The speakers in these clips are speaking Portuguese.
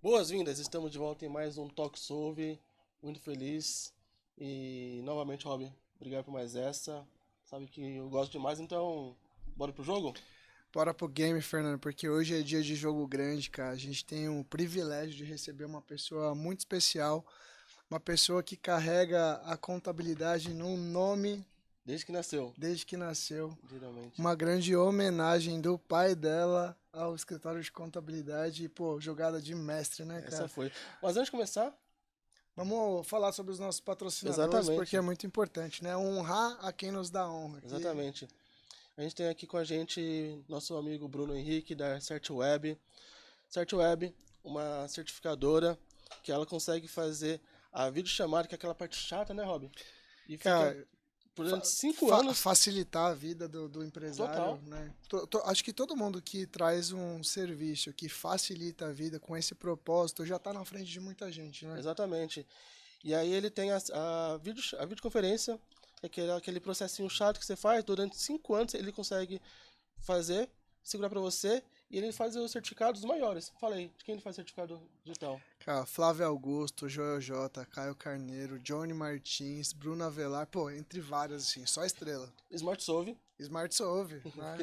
Boas-vindas, estamos de volta em mais um Talk Solve, muito feliz e novamente, Rob, obrigado por mais essa. Sabe que eu gosto demais, então bora pro jogo? Bora pro game, Fernando, porque hoje é dia de jogo grande, cara. A gente tem o privilégio de receber uma pessoa muito especial, uma pessoa que carrega a contabilidade no nome Desde que nasceu, desde que nasceu. geralmente. Uma grande homenagem do pai dela ao escritório de contabilidade. E, pô, jogada de mestre, né, Essa cara? foi. Mas antes de começar, Vamos falar sobre os nossos patrocinadores, porque é exatamente, muito importante, né? Honrar a quem nos dá honra. exatamente. A gente tem aqui com a gente nosso amigo Bruno Henrique da CertWeb. CertWeb, uma certificadora que ela consegue fazer a videochamada, que é aquela parte chata, né, Rob? E fica Cara, durante 5 anos facilitar a vida do empresário, total. né? Acho que todo mundo que traz um serviço que facilita a vida com esse propósito já está na frente de muita gente, né? Exatamente. E aí ele tem a videoconferência, que é aquele processinho chato que você faz, durante 5 anos ele consegue fazer, segurar para você, e ele faz os certificados maiores. Falei, de quem ele faz certificado digital? Cara, Flávio Augusto, Joel J, Caio Carneiro, Johnny Martins, Bruno Avelar, pô, entre vários, assim, só estrela. Smart Solve. Smart Solve, né?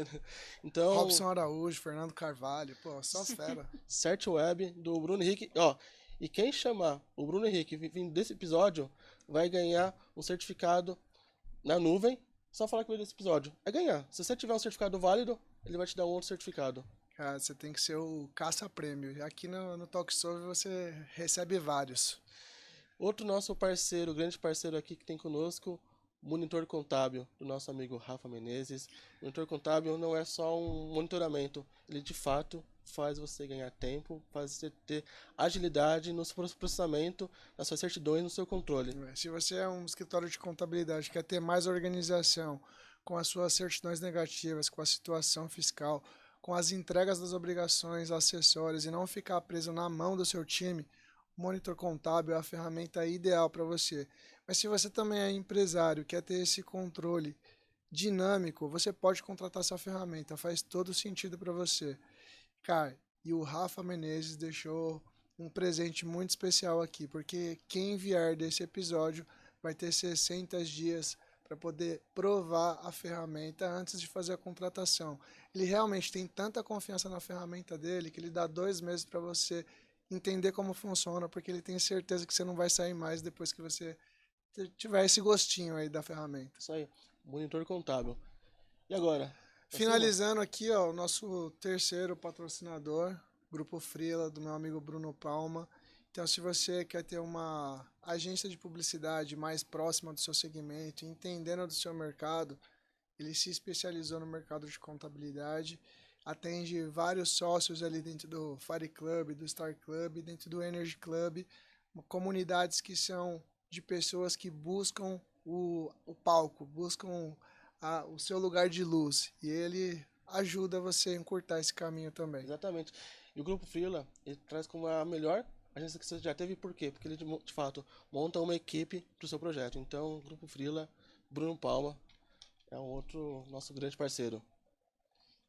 Então, Robson Araújo, Fernando Carvalho, pô, só fera. CertWeb do Bruno Henrique. Ó, e quem chamar o Bruno Henrique vindo desse episódio vai ganhar um certificado na nuvem. Só falar que veio desse episódio. É ganhar. Se você tiver um certificado válido, ele vai te dar um outro certificado. Cara, você tem que ser o caça-prêmio. Aqui no Talk Solve você recebe vários. Outro nosso parceiro, grande parceiro aqui que tem conosco, Monitor Contábil, do nosso amigo Rafa Menezes. Monitor Contábil não é só um monitoramento, ele de fato faz você ganhar tempo, faz você ter agilidade no seu processamento, nas suas certidões, no seu controle. Se você é um escritório de contabilidade, quer ter mais organização com as suas certidões negativas, com a situação fiscal, com as entregas das obrigações acessórias e não ficar preso na mão do seu time, o Monitor Contábil é a ferramenta ideal para você. Mas se você também é empresário, quer ter esse controle dinâmico, você pode contratar essa ferramenta, faz todo sentido para você. Cara, e o Rafa Menezes deixou um presente muito especial aqui, porque quem vier desse episódio vai ter 60 dias para poder provar a ferramenta antes de fazer a contratação. Ele realmente tem tanta confiança na ferramenta dele que ele dá 2 meses para você entender como funciona, porque ele tem certeza que você não vai sair mais depois que você tiver esse gostinho aí da ferramenta. Isso aí, Monitor Contábil. E agora? Pra cima? Finalizando aqui, ó, o nosso terceiro patrocinador, Grupo Freela, do meu amigo Bruno Palma. Então, se você quer ter uma agência de publicidade mais próxima do seu segmento, entendendo do seu mercado, ele se especializou no mercado de contabilidade, atende vários sócios ali dentro do Fire Club, do Star Club, dentro do Energy Club, comunidades que são de pessoas que buscam o palco, buscam o seu lugar de luz. E ele ajuda você a encurtar esse caminho também. Exatamente. E o Grupo Freela, ele traz como a melhor agência que você já teve, por quê? Porque ele de fato monta uma equipe para o seu projeto. Então, o Grupo Freela, Bruno Palma, é um outro nosso grande parceiro.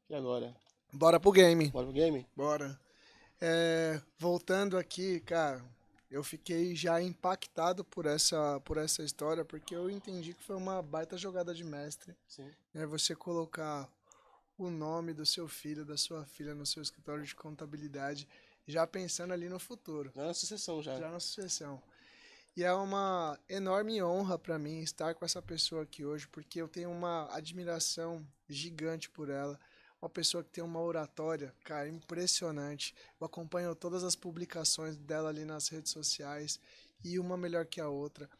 E agora? Bora pro game. Bora pro game? Bora. Voltando aqui, cara, eu fiquei já impactado por essa história, porque eu entendi que foi uma baita jogada de mestre, Sim. né? Você colocar o nome do seu filho, da sua filha no seu escritório de contabilidade, já pensando ali no futuro, Já na sucessão já. já na sucessão. E é uma enorme honra para mim estar com essa pessoa aqui hoje, porque eu tenho uma admiração gigante por ela. Uma pessoa que tem uma oratória, cara, impressionante. Eu acompanho todas as publicações dela ali nas redes sociais e uma melhor que a outra.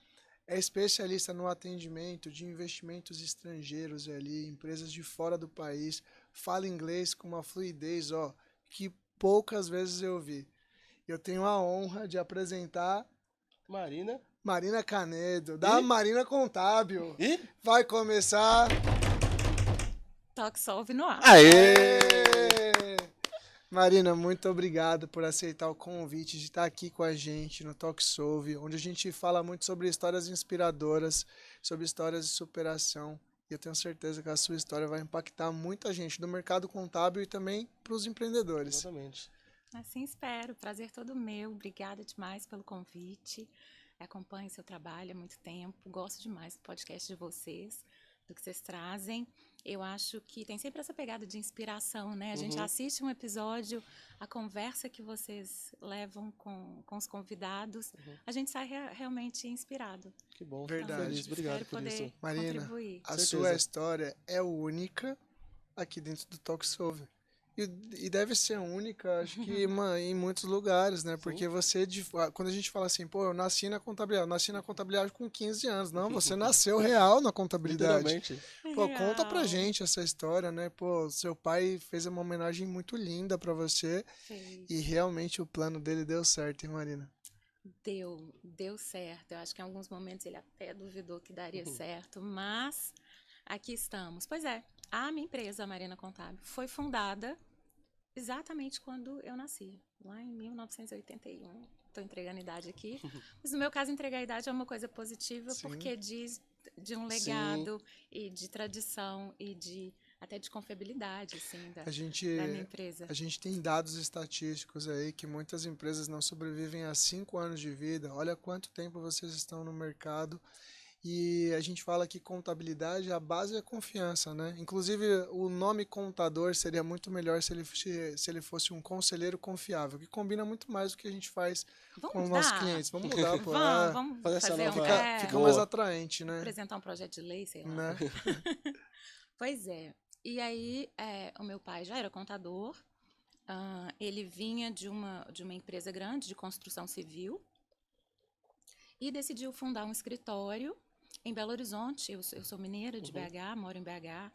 É especialista no atendimento de investimentos estrangeiros ali, empresas de fora do país. Fala inglês com uma fluidez, ó, que poucas vezes eu vi. Eu tenho a honra de apresentar Marina. Marina Canedo, da E? Marina Contábil. E? Vai começar. Talk Solve no ar. Aê! Aê! Marina, muito obrigado por aceitar o convite de estar aqui com a gente no Talk Solve, onde a gente fala muito sobre histórias inspiradoras, sobre histórias de superação. E eu tenho certeza que a sua história vai impactar muita gente do mercado contábil e também para os empreendedores. Exatamente. Assim espero. Prazer todo meu. Obrigada demais pelo convite. Acompanho seu trabalho há muito tempo. Gosto demais do podcast de vocês, do que vocês trazem. Eu acho que tem sempre essa pegada de inspiração, né? A gente assiste um episódio, a conversa que vocês levam com os convidados, a gente sai realmente inspirado. Que bom, Verdade. feliz. Obrigado Espero por poder isso. Marina, contribuir. a Certeza. sua história é única aqui dentro do Talk Solve. E deve ser única, acho que em muitos lugares, né? Porque você, quando a gente fala assim, pô, eu nasci na contabilidade com 15 anos. Não, você nasceu real na contabilidade. Literalmente. Pô, conta pra Real. gente essa história, né? Pô, seu pai fez uma homenagem muito linda pra você Fez. e realmente o plano dele deu certo, hein, Marina? Deu certo. Eu acho que em alguns momentos ele até duvidou que daria certo, mas aqui estamos. Pois é, a minha empresa, a Marina Contábil, foi fundada exatamente quando eu nasci, lá em 1981. Estou entregando a idade aqui, mas no meu caso entregar a idade é uma coisa positiva, Sim. porque diz de um legado e de tradição e até de confiabilidade, assim, da minha empresa. A gente tem dados estatísticos aí que muitas empresas não sobrevivem a 5 anos de vida. Olha quanto tempo vocês estão no mercado. E a gente fala que contabilidade, a base é a confiança, né? Inclusive, o nome contador seria muito melhor se ele fosse um conselheiro confiável, que combina muito mais do que a gente faz Vamos com os nossos mudar? clientes. Vamos mudar, pô. Vamos Fazer essa fazer nova- Fica Boa. mais atraente, né? apresentar um projeto de lei, sei lá. Né? Pois é. E aí, o meu pai já era contador. Ele vinha de uma empresa grande de construção civil e decidiu fundar um escritório em Belo Horizonte. Eu sou mineira de BH, moro em BH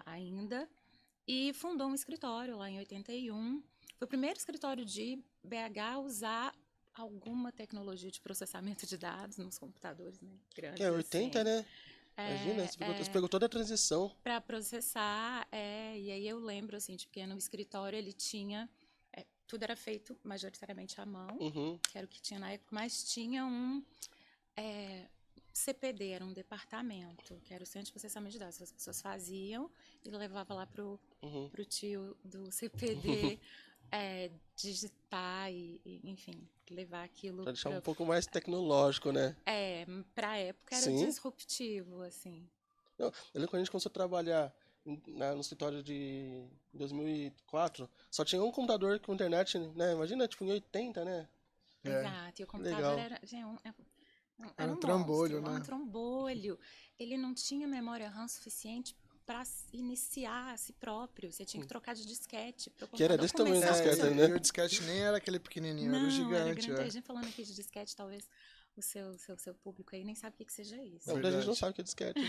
ainda. E fundou um escritório lá em 81. Foi o primeiro escritório de BH a usar alguma tecnologia de processamento de dados nos computadores, né? Grandes, Que é 80, assim. né? Imagina, você pegou toda a transição. Para processar, e aí eu lembro, assim, porque no escritório ele tinha, tudo era feito majoritariamente à mão, que era o que tinha na época, mas tinha um CPD, era um departamento, que era o Centro de Processamento de Dados. As pessoas faziam e levavam lá pro tio do CPD digitar enfim, levar aquilo Pra deixar um pouco mais tecnológico, né? pra época era Sim. disruptivo, assim. Não, eu lembro quando a gente começou a trabalhar no escritório de 2004, só tinha um computador com internet, né? Imagina, tipo, em 80, né? Exato, e o computador Legal. era Era um monstro, trambolho, né? um trambolho. Ele não tinha memória RAM suficiente para iniciar a si próprio. Você tinha que trocar de disquete para o Que era computador desse tamanho o começar a disquete, funcionar. né? E o disquete nem era aquele pequenininho, era o Não, gigante. era grande. A gente falando aqui de disquete, talvez o seu público aí nem sabe o que seja isso. Não, a gente não sabe o que é disquete.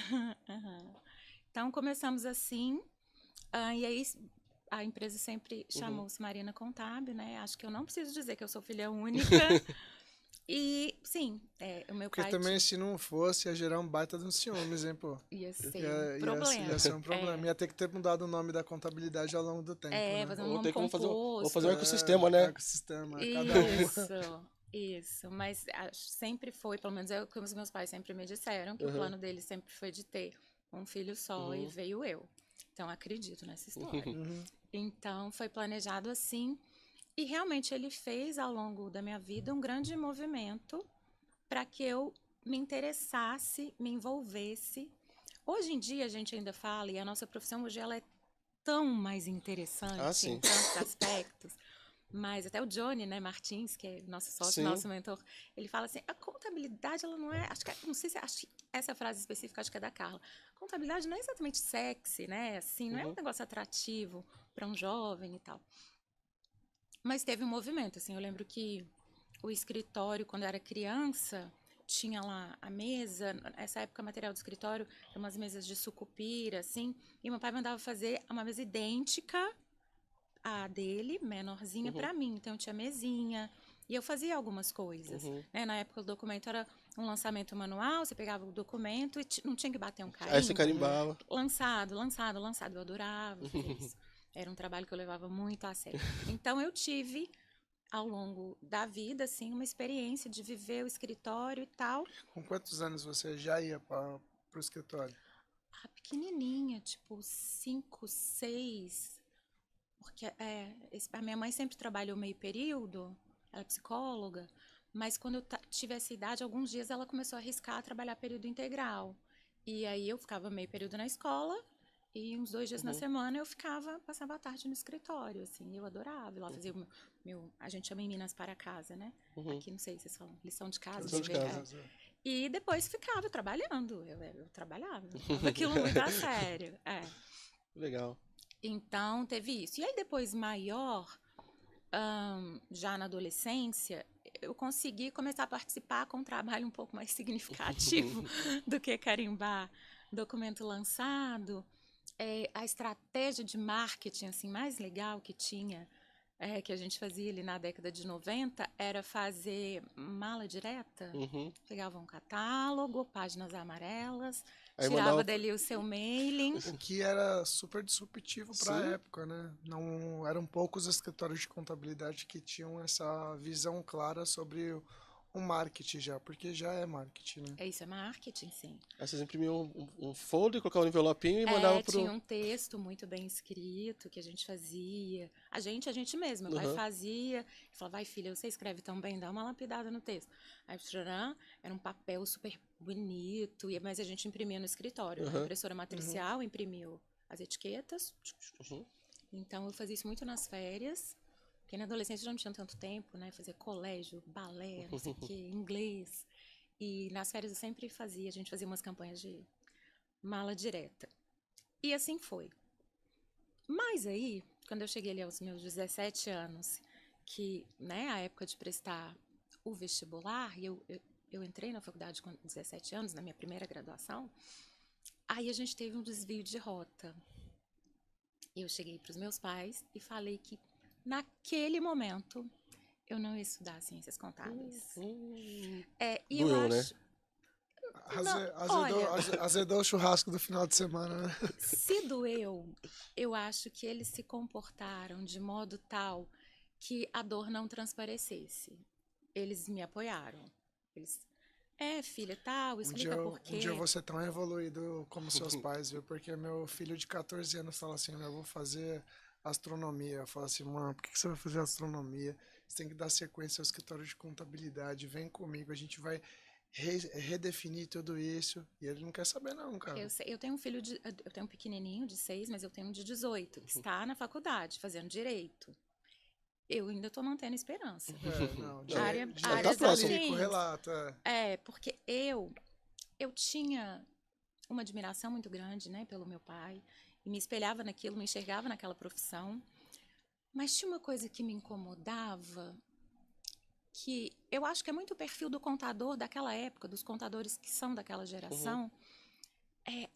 Então, começamos assim, e aí a empresa sempre chamou-se Marina Contábil, né? Acho que eu não preciso dizer que eu sou filha única. E, sim, o meu Porque pai também, se não fosse, ia gerar um baita de um ciúmes, hein, pô? ia ser Ia- um problema. Ia ser um problema. Ia ter que ter mudado o nome da contabilidade ao longo do tempo, né? Fazer um Ou nome tem como composto. ou fazer um ecossistema, né? Ecossistema, cada uma. Isso. Mas sempre foi, pelo menos é o que os meus pais sempre me disseram, que o plano deles sempre foi de ter um filho só e veio eu. Então, acredito nessa história. Então, foi planejado assim. E realmente ele fez ao longo da minha vida um grande movimento para que eu me interessasse, me envolvesse. Hoje em dia a gente ainda fala, e a nossa profissão hoje ela é tão mais interessante em tantos aspectos. Mas até o Johnny, né, Martins, que é nosso sócio, nosso mentor, ele fala assim, a contabilidade, ela não é, não sei se, acho que essa frase específica, acho que é da Carla. A contabilidade não é exatamente sexy, né, assim, não é um negócio atrativo para um jovem e tal. Mas teve um movimento, assim, eu lembro que o escritório, quando eu era criança, tinha lá a mesa, nessa época o material do escritório eram umas mesas de sucupira, assim, e meu pai mandava fazer uma mesa idêntica à dele, menorzinha, para mim. Então tinha mesinha, e eu fazia algumas coisas. Né? Na época o documento era um lançamento manual, você pegava o documento e não tinha que bater um carimbo. Aí você carimbava. Lançado, eu adorava fazer isso. Era um trabalho que eu levava muito a sério. Então, eu tive, ao longo da vida, assim, uma experiência de viver o escritório e tal. Com quantos anos você já ia para o escritório? Pequenininha, tipo 5, 6. porque a minha mãe sempre trabalhou meio período, ela é psicóloga, mas quando eu tive essa idade, alguns dias ela começou a arriscar trabalhar período integral. E aí eu ficava meio período na escola e uns 2 dias na semana eu passava a tarde no escritório, assim, eu adorava. Eu lá fazia a gente chama em Minas para casa, né? Aqui, não sei se vocês falam, lição de casa. Lição de casa. E depois ficava trabalhando, eu trabalhava, eu levava aquilo muito a sério. Legal. Então, teve isso. E aí, depois, maior, já na adolescência, eu consegui começar a participar com um trabalho um pouco mais significativo do que carimbar documento lançado. A estratégia de marketing assim, mais legal que tinha, que a gente fazia ali na década de 90, era fazer mala direta. Pegava um catálogo, páginas amarelas, Aí tirava dali o seu mailing. O que era super disruptivo para a época, né? Não eram poucos escritórios de contabilidade que tinham essa visão clara sobre o marketing já, porque já é marketing, né? Isso é marketing, sim. Aí vocês imprimiam um folder, colocavam um envelopinho e mandavam pro... Tinha um texto muito bem escrito que a gente fazia. A gente mesmo. Meu pai fazia. Ele falava, vai filha, você escreve tão bem, dá uma lapidada no texto. Aí, era um papel super bonito, mas a gente imprimia no escritório. A impressora matricial imprimiu as etiquetas. Então, eu fazia isso muito nas férias. Porque na adolescência já não tinha tanto tempo, né? Fazer colégio, balé, não sei o quê, inglês. E nas férias eu sempre a gente fazia umas campanhas de mala direta. E assim foi. Mas aí, quando eu cheguei ali aos meus 17 anos, que, né, a época de prestar o vestibular, e eu entrei na faculdade com 17 anos, na minha primeira graduação, aí a gente teve um desvio de rota. Eu cheguei para os meus pais e falei que naquele momento, eu não ia estudar ciências contábeis. E Doeu, eu acho... Né? Azedou o churrasco do final de semana, né? Se doeu, eu acho que eles se comportaram de modo tal que a dor não transparecesse. Eles me apoiaram. Eles... filha, tal, explica por quê. Um dia eu vou ser tão evoluído como seus pais, viu? Porque meu filho de 14 anos fala assim, eu vou fazer... astronomia. Eu falo assim, mano, por que você vai fazer astronomia? Você tem que dar sequência ao escritório de contabilidade, vem comigo, a gente vai redefinir tudo isso. E ele não quer saber não, cara. Eu tenho eu tenho um pequenininho de 6, mas eu tenho um de 18, que está na faculdade, fazendo direito. Eu ainda estou mantendo esperança. Área correlato, porque eu tinha uma admiração muito grande, né, pelo meu pai. E me espelhava naquilo, me enxergava naquela profissão. Mas tinha uma coisa que me incomodava, que eu acho que é muito o perfil do contador daquela época, dos contadores que são daquela geração,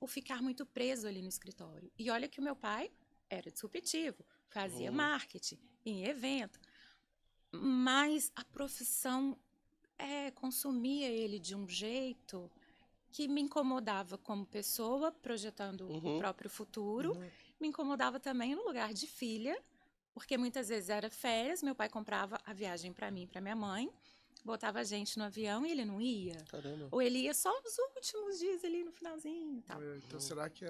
o ficar muito preso ali no escritório. E olha que o meu pai era disruptivo, fazia marketing em evento, mas a profissão consumia ele de um jeito que me incomodava como pessoa, projetando o próprio futuro. Me incomodava também no lugar de filha, porque muitas vezes era férias, meu pai comprava a viagem para mim e para minha mãe, botava a gente no avião e ele não ia. Caramba. Ou ele ia só nos últimos dias ali no finalzinho e tal. Então será que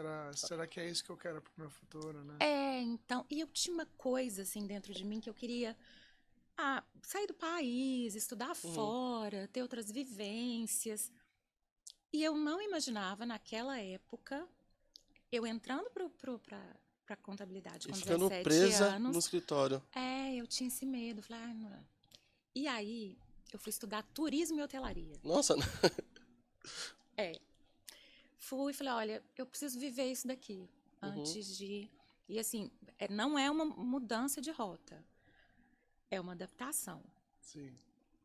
é isso que eu quero pro meu futuro, né? Então, e eu tinha uma coisa assim dentro de mim que eu queria sair do país, estudar fora, ter outras vivências. E eu não imaginava, naquela época, eu entrando para contabilidade com 17 anos. E ficando presa no escritório. Eu tinha esse medo. Falei, não. E aí, eu fui estudar turismo e hotelaria. Nossa! Fui e falei, olha, eu preciso viver isso daqui antes de... E assim, não é uma mudança de rota. É uma adaptação. Sim.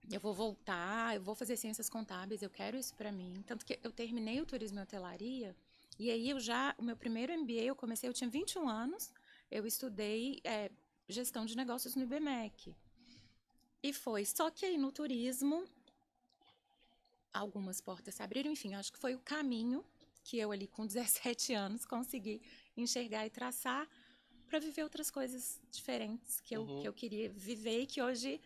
Eu vou voltar, eu vou fazer ciências contábeis, eu quero isso para mim. Tanto que eu terminei o turismo e hotelaria, e aí o meu primeiro MBA eu tinha 21 anos, eu estudei gestão de negócios no IBMEC. E foi, só que aí no turismo, algumas portas se abriram, enfim, acho que foi o caminho que eu ali com 17 anos consegui enxergar e traçar para viver outras coisas diferentes que eu queria viver e que hoje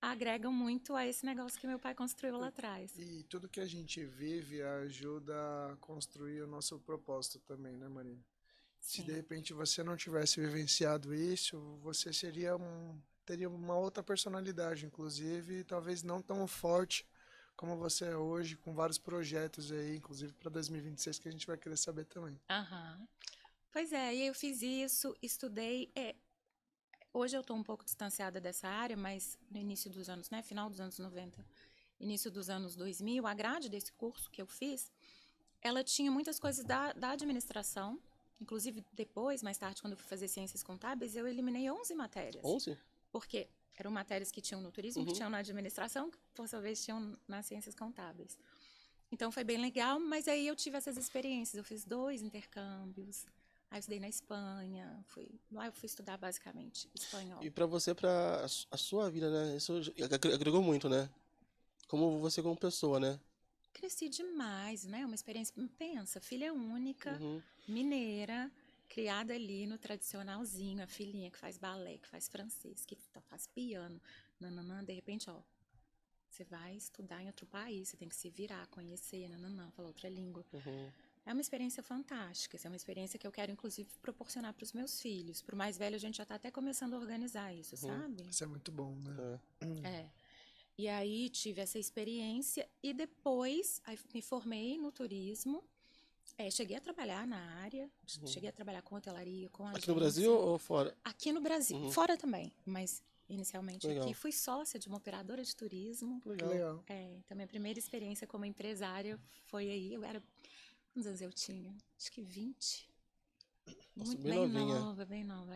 agregam muito a esse negócio que meu pai construiu lá atrás. E tudo que a gente vive ajuda a construir o nosso propósito também, né, Marina? Se de repente você não tivesse vivenciado isso, você teria uma outra personalidade, inclusive, e talvez não tão forte como você é hoje, com vários projetos aí, inclusive para 2026, que a gente vai querer saber também. Aham. Pois é, e eu fiz isso, estudei. Hoje eu estou um pouco distanciada dessa área, mas no início dos anos, né, final dos anos 90, início dos anos 2000, a grade desse curso que eu fiz, ela tinha muitas coisas da administração. Inclusive, depois, mais tarde, quando eu fui fazer ciências contábeis, eu eliminei 11 matérias. 11? Porque eram matérias que tinham no turismo, que tinham na administração, que por sua vez tinham nas ciências contábeis. Então foi bem legal, mas aí eu tive essas experiências. Eu fiz 2 intercâmbios, aí eu estudei na Espanha, lá eu fui estudar basicamente espanhol. E pra você, pra a sua vida, né? Isso agregou muito, né? Como você como pessoa, né? Cresci demais, né? Uma experiência, pensa, filha única, Uhum. mineira, criada ali no tradicionalzinho, a filhinha que faz balé, que faz francês, que faz piano, nananã, de repente, ó, você vai estudar em outro país, você tem que se virar, conhecer, nananã, falar outra língua. Uhum. É uma experiência fantástica, é uma experiência que eu quero, inclusive, proporcionar para os meus filhos. Para o mais velho, a gente já está até começando a organizar isso, sabe? Isso é muito bom, né? É. E aí tive essa experiência e depois aí me formei no turismo. Cheguei a trabalhar na área, cheguei a trabalhar com hotelaria, com agência. Aqui no Brasil ou fora? Aqui no Brasil, fora também, mas inicialmente Legal. aqui. Fui sócia de uma operadora de turismo. Que legal. Então minha primeira experiência como empresária foi aí. Eu era, quantos anos eu tinha? Acho que 20. Nossa, Muito bem bem novinha. nova, bem nova,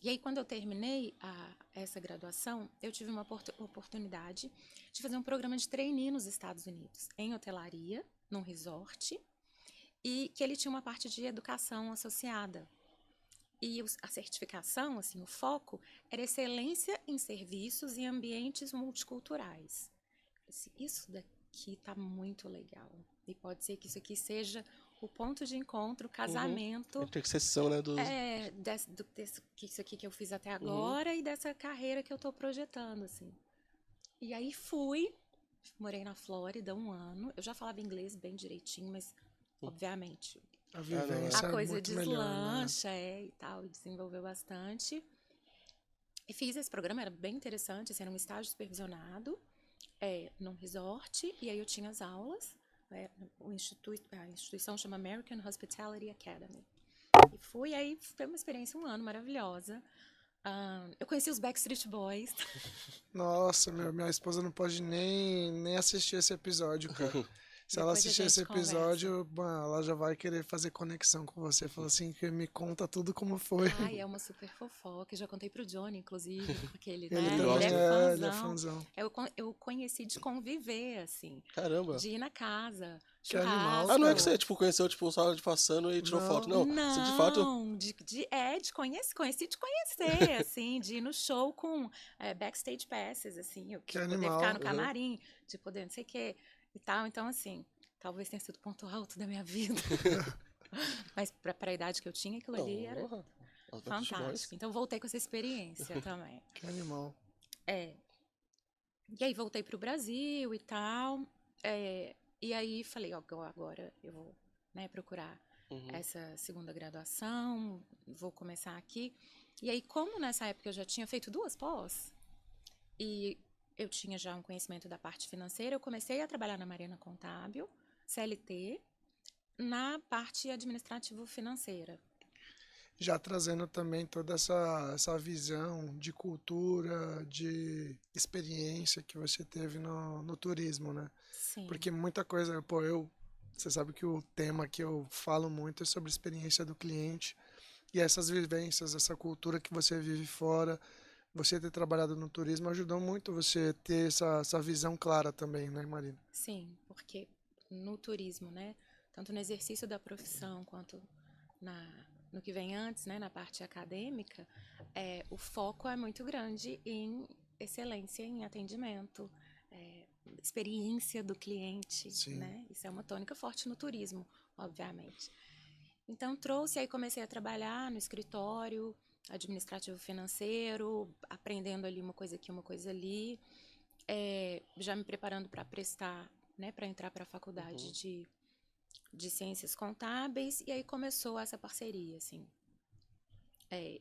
E aí, quando eu terminei essa graduação, eu tive uma oportunidade de fazer um programa de trainee nos Estados Unidos, em hotelaria, num resort, e que ele tinha uma parte de educação associada. E a certificação, assim, o foco era excelência em serviços e ambientes multiculturais. Isso daqui tá muito legal. E pode ser que isso aqui seja o ponto de encontro, o casamento. A interseção, né? Isso aqui que eu fiz até agora e dessa carreira que eu tô projetando, assim. E aí morei na Flórida 1 ano. Eu já falava inglês bem direitinho, mas, obviamente, A vivência a é coisa muito melhor, né? deslancha, e tal, e desenvolveu bastante. E fiz esse programa, era bem interessante, assim, era um estágio supervisionado, num resort, e aí eu tinha as aulas, a instituição chama American Hospitality Academy. E aí foi uma experiência 1 ano maravilhosa. Eu conheci os Backstreet Boys. Nossa, minha esposa não pode nem assistir esse episódio, cara. Se ela Depois a assistir esse gente conversa. episódio, mano, ela já vai querer fazer conexão com você. Fala assim, que me conta tudo como foi. Ai, é uma super fofoca. Eu já contei pro Johnny, inclusive, porque ele, Ele né? também Ele é ele é fãzão. fãzão. Eu conheci de conviver, assim. Caramba. De ir na casa, Que animal, churrasco. Ah, não é que você, tipo, conheceu, tipo, só de passando e tirou Não. foto. Não, você de fato... Não, de conhecer, conheci de conhecer, assim, de ir no show com backstage passes, assim, eu Que de poder animal. ficar no camarim, de poder não sei o quê e tal. Então, assim, talvez tenha sido o ponto alto da minha vida. Mas pra idade que eu tinha, aquilo ali era Porra, os Backstreet Boys. fantástico. Então, voltei com essa experiência também. Que animal. E aí, voltei pro Brasil e tal. E aí, falei, ó, agora eu vou, né, procurar essa segunda graduação, vou começar aqui. E aí, como nessa época eu já tinha feito 2 pós, e eu tinha já um conhecimento da parte financeira, eu comecei a trabalhar na Mariana Contábil, CLT, na parte administrativo-financeira. Já trazendo também toda essa visão de cultura, de experiência que você teve no turismo, né? Sim. Porque muita coisa, pô, você sabe que o tema que eu falo muito é sobre a experiência do cliente e essas vivências, essa cultura que você vive fora, você ter trabalhado no turismo ajudou muito você ter essa visão clara também, né, Marina? Sim, porque no turismo, né, tanto no exercício da profissão quanto no que vem antes, né, na parte acadêmica, o foco é muito grande em excelência em atendimento, experiência do cliente, Sim. né? Isso é uma tônica forte no turismo, obviamente. Então aí comecei a trabalhar no escritório administrativo financeiro, aprendendo ali uma coisa aqui, uma coisa ali, já me preparando para prestar, né, para entrar para a faculdade de de ciências contábeis, e aí começou essa parceria, assim.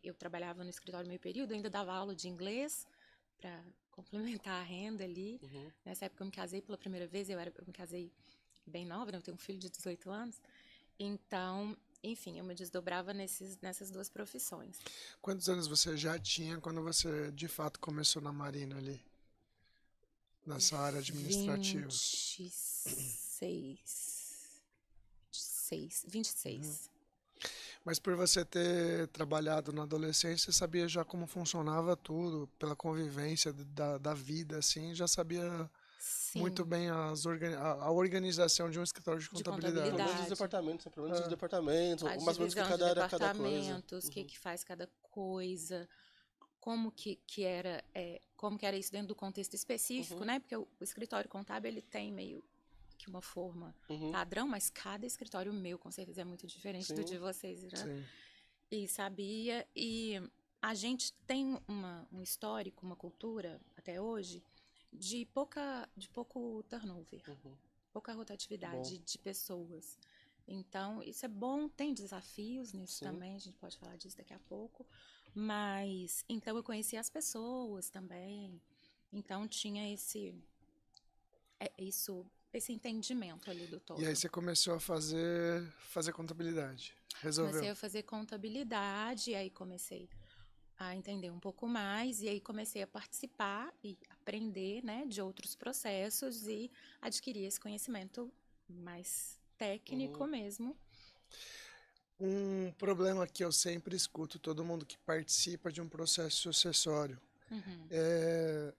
Eu trabalhava no escritório meio período, ainda dava aula de inglês para complementar a renda ali. Nessa época eu me casei pela primeira vez, eu me casei bem nova, né? Eu tenho um filho de 18 anos. Então, enfim, eu me desdobrava nessas duas profissões. Quantos anos você já tinha quando você, de fato, começou na Marina ali? Nessa área administrativa? 26. Mas por você ter trabalhado na adolescência, sabia já como funcionava tudo, pela convivência da vida, assim, já sabia muito Sim, bem a organização de um escritório de contabilidade. Pelo menos os contabilidade. departamentos, né? Pelo menos os departamentos, A ou mais ou menos o que divisão de cada área, cada coisa. departamentos, o que faz cada coisa, como que era, como que era isso dentro do contexto específico, né? Porque o escritório contábil, ele tem meio que uma forma padrão, mas cada escritório meu, com certeza, é muito diferente do de vocês, né? Sim. E a gente tem um histórico, uma cultura, até hoje, de pouco turnover, pouca rotatividade de pessoas. Então, isso é bom, tem desafios nisso também, a gente pode falar disso daqui a pouco. Mas, então eu conheci as pessoas também. Então, tinha esse entendimento ali do todo. E aí você começou a fazer contabilidade. Resolveu. Comecei a fazer contabilidade, e aí comecei a entender um pouco mais, e aí comecei a participar e aprender, né, de outros processos e adquirir esse conhecimento mais técnico mesmo. Um problema que eu sempre escuto todo mundo que participa de um processo sucessório é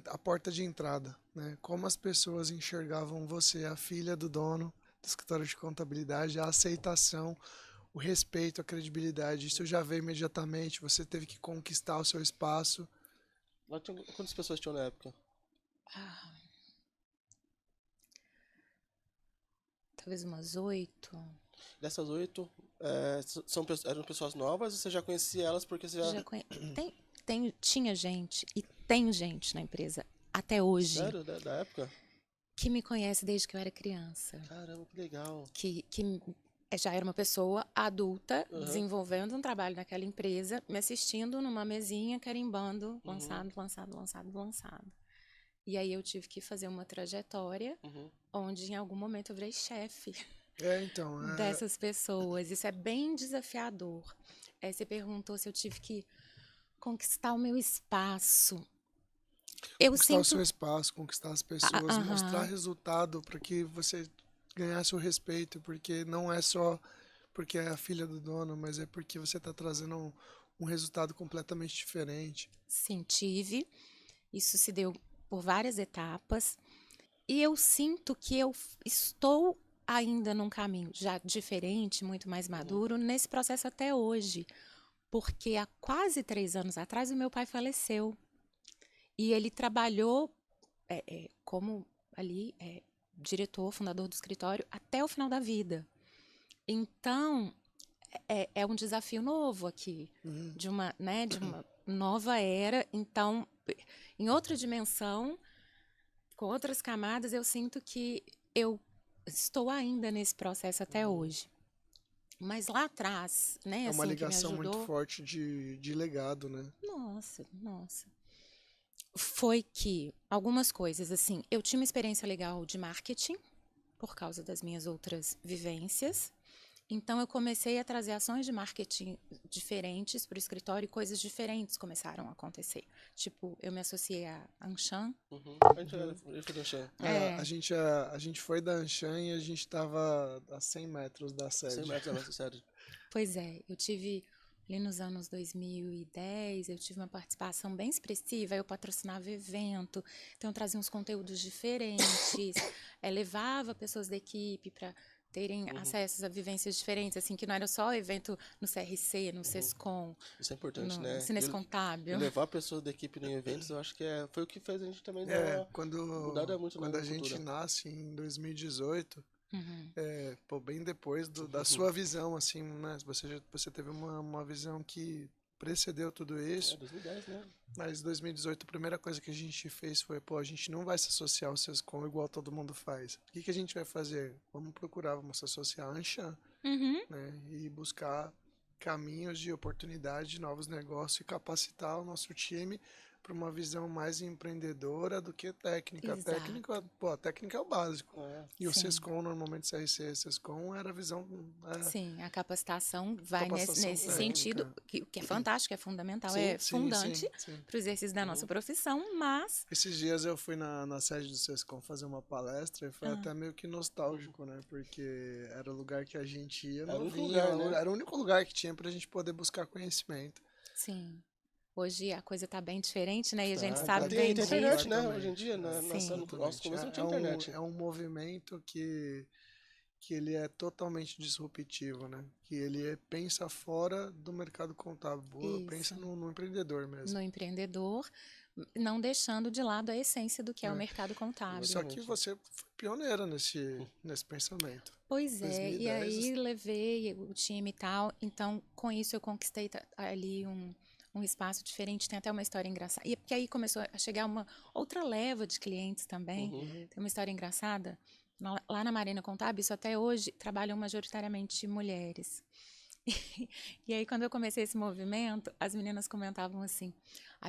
a porta de entrada, né? Como as pessoas enxergavam você, a filha do dono do escritório de contabilidade, a aceitação, o respeito, a credibilidade. Isso já veio imediatamente, você teve que conquistar o seu espaço. Quantas pessoas tinham na época? Talvez umas 8. Dessas 8, eram pessoas novas ou você já conhecia elas porque você já... Tinha gente e tem gente na empresa até hoje. Sério? Da época? Que me conhece desde que eu era criança. Caramba, que legal. Que já era uma pessoa adulta, desenvolvendo um trabalho naquela empresa, me assistindo numa mesinha, carimbando, lançado. E aí eu tive que fazer uma trajetória onde em algum momento eu virei chefe dessas pessoas. Isso é bem desafiador. Você perguntou se eu tive que conquistar o meu espaço. Conquistar o seu espaço, conquistar as pessoas, mostrar resultado para que você ganhasse o respeito, porque não é só porque é a filha do dono, mas é porque você está trazendo um resultado completamente diferente. Sim, tive. Isso se deu por várias etapas. E eu sinto que eu estou ainda num caminho já diferente, muito mais maduro, nesse processo até hoje. Porque há quase 3 anos atrás o meu pai faleceu. E ele trabalhou como ali diretor, fundador do escritório, até o final da vida. Então, é um desafio novo aqui, de uma nova era. Então, em outra dimensão, com outras camadas, eu sinto que eu estou ainda nesse processo até hoje. Mas lá atrás, né, É uma assim, ligação que me ajudou, muito forte de legado, né? Nossa. Foi que algumas coisas, assim, eu tinha uma experiência legal de marketing por causa das minhas outras vivências. Então, eu comecei a trazer ações de marketing diferentes para o escritório e coisas diferentes começaram a acontecer. Tipo, eu me associei à Anshan. Eu fui do Anshan. A gente foi da Anshan e a gente estava a 100 metros da sede. 100 metros da nossa sede. Pois é, eu tive, ali nos anos 2010, eu tive uma participação bem expressiva, eu patrocinava evento, então eu trazia uns conteúdos diferentes, levava pessoas da equipe para terem acesso a vivências diferentes, assim, que não era só evento no CRC, no Sescom, Isso é importante, no né? Cines Contábil. E levar pessoas da equipe em eventos, eu acho que foi o que fez a gente também dar mudada muito quando na a gente cultura. nasce em 2018, bem depois da sua visão, assim, né? Você teve uma visão que precedeu tudo isso. 2010, né? Mas em 2018, a primeira coisa que a gente fez foi, pô, a gente não vai se associar ao Sescom igual todo mundo faz. O que a gente vai fazer? Vamos se associar à Anshan, né? E buscar caminhos de oportunidade, de novos negócios e capacitar o nosso time para uma visão mais empreendedora do que técnica. A técnica é o básico. E o Sescom, normalmente CRC e Sescom, era a visão... Sim, a capacitação vai nesse sentido, que é fantástico, é fundamental, é fundante para o exercício da nossa profissão, mas... Esses dias eu fui na sede do Sescom fazer uma palestra e foi até meio que nostálgico, né? Porque era o lugar que a gente ia, não vinha, era o único lugar que tinha para a gente poder buscar conhecimento. Sim. Hoje a coisa está bem diferente, né? E a gente sabe bem disso. Tem internet, né? Hoje em dia, no nosso começo não tinha internet. É um movimento que ele é totalmente disruptivo, né? Que ele pensa fora do mercado contábil, pensa no empreendedor mesmo. No empreendedor, não deixando de lado a essência do que é o mercado contábil. Só que você foi pioneira nesse pensamento. Pois é, 2010. E aí levei o time e tal, então com isso eu conquistei ali um espaço diferente, tem até uma história engraçada. E porque aí começou a chegar uma outra leva de clientes também. Tem uma história engraçada. Lá na Marina Contábil, isso até hoje, trabalham majoritariamente mulheres. E aí, quando eu comecei esse movimento, as meninas comentavam assim,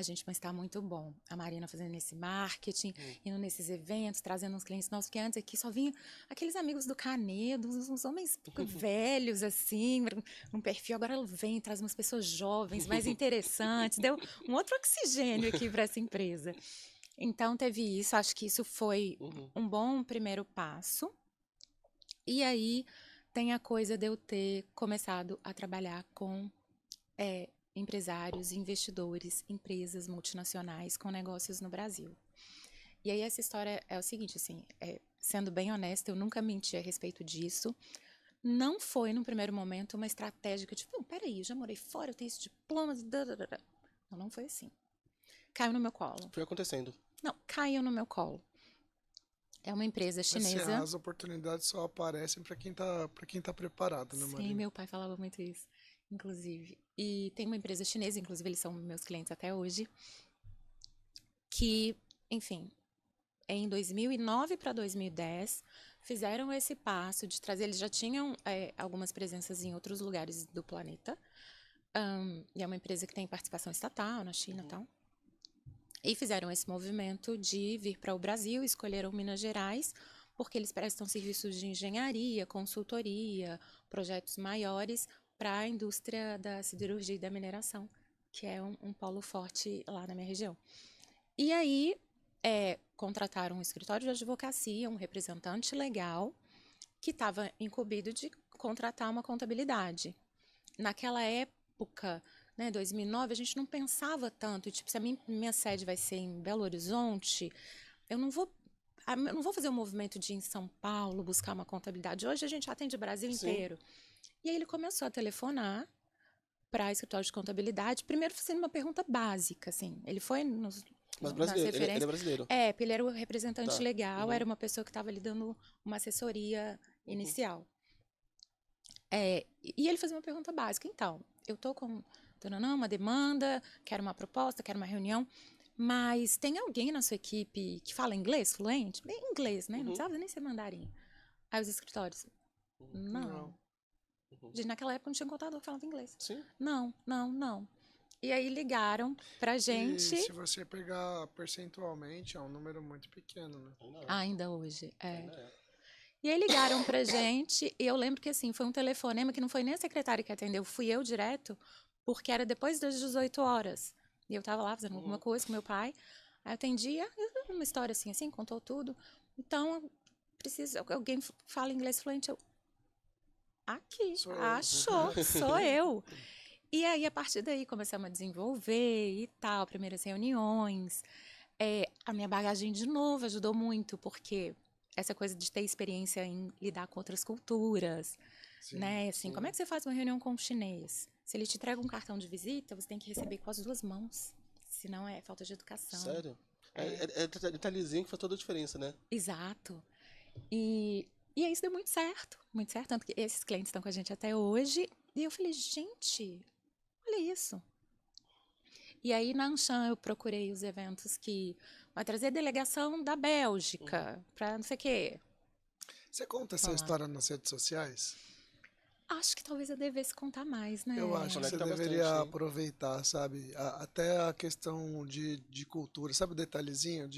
gente, mas tá muito bom. A Marina fazendo esse marketing, indo nesses eventos, trazendo uns clientes novos, que antes aqui só vinha aqueles amigos do Canedo, uns homens velhos, assim, um perfil. Agora ela vem, traz umas pessoas jovens, mais interessantes. Deu um outro oxigênio aqui para essa empresa. Então, teve isso. Acho que isso foi um bom primeiro passo. E aí, tem a coisa de eu ter começado a trabalhar com empresários, investidores, empresas multinacionais com negócios no Brasil. E aí, essa história é o seguinte, assim, sendo bem honesta, eu nunca menti a respeito disso. Não foi, no primeiro momento, uma estratégia que eu tipo, peraí, eu já morei fora, eu tenho esse diploma. Não foi assim. Caiu no meu colo. Foi acontecendo. Não, caiu no meu colo. É uma empresa chinesa. As oportunidades só aparecem para quem tá preparado, né, Marina? Sim, meu pai falava muito isso, inclusive. E tem uma empresa chinesa, inclusive eles são meus clientes até hoje, que, enfim, em 2009 para 2010, fizeram esse passo de trazer, eles já tinham algumas presenças em outros lugares do planeta, e é uma empresa que tem participação estatal na China e tal. E fizeram esse movimento de vir para o Brasil, escolheram Minas Gerais, porque eles prestam serviços de engenharia, consultoria, projetos maiores para a indústria da siderurgia e da mineração, que é um polo forte lá na minha região. E aí, contrataram um escritório de advocacia, um representante legal, que estava incumbido de contratar uma contabilidade. Naquela época... 2009, a gente não pensava tanto, tipo, se a minha sede vai ser em Belo Horizonte, eu não vou fazer um movimento de ir em São Paulo buscar uma contabilidade. Hoje a gente atende o Brasil inteiro. E aí ele começou a telefonar para escritório de contabilidade, primeiro fazendo uma pergunta básica, assim. Ele foi nas referências. Ele é brasileiro? Porque ele era o representante legal, era uma pessoa que estava lhe dando uma assessoria inicial. E ele fazia uma pergunta básica. Então, eu tô com uma demanda, quero uma proposta, quero uma reunião, mas tem alguém na sua equipe que fala inglês fluente? Bem inglês, né? Não precisava nem ser mandarim. Aí os escritórios, não. Gente, naquela época não tinha contador que falava inglês. Sim. Não. E aí ligaram pra gente... E se você pegar percentualmente, é um número muito pequeno, né? Ainda hoje, E aí ligaram pra gente, e eu lembro que assim, foi um telefonema que não foi nem a secretária que atendeu, fui eu direto, porque era depois das 18 horas. E eu tava lá fazendo alguma coisa com meu pai. Aí eu atendi, uma história assim, contou tudo. Então, alguém fala inglês fluente. Eu, aqui, sou eu. E aí, a partir daí, começamos a desenvolver e tal, primeiras reuniões. A minha bagagem, de novo, ajudou muito, porque essa coisa de ter experiência em lidar com outras culturas, né? Assim, como é que você faz uma reunião com um chinês? Se ele te entrega um cartão de visita, você tem que receber com as duas mãos. Senão é falta de educação. Sério? É detalhezinho que faz toda a diferença, né? Exato. E aí isso deu muito certo. Tanto que esses clientes estão com a gente até hoje. E eu falei, gente, olha isso. E aí, na Anshan, eu procurei os eventos que vai trazer delegação da Bélgica, para não sei o quê. Você conta essa Falar. história nas redes sociais? Acho que talvez eu devesse contar mais, né? Eu acho que você Conecta deveria bastante, hein? aproveitar, sabe? Até a questão de cultura, sabe o detalhezinho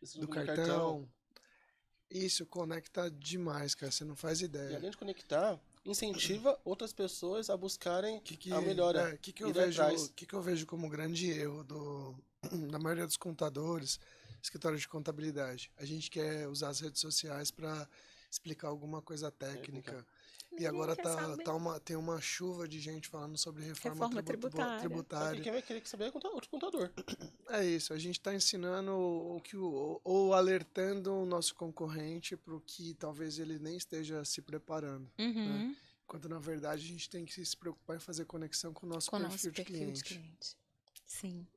Isso do no cartão? Isso conecta demais, cara, você não faz E ideia. além de conectar, incentiva outras pessoas a buscarem a Que melhora. que eu Ir vejo, atrás. que eu vejo como grande erro da maioria dos contadores, escritório de contabilidade? A gente quer usar as redes sociais para explicar alguma coisa técnica. E Ninguém agora quer saber. tem uma chuva de gente falando sobre reforma Reforma tributária. Só que tributária. quem vai querer saber é outro contador. É isso, a gente está ensinando ou alertando o nosso concorrente para o que talvez ele nem esteja se preparando, né? Uhum. Enquanto na verdade a gente tem que se preocupar em fazer conexão com o nosso Com o perfil nosso de perfil de cliente. cliente. Sim.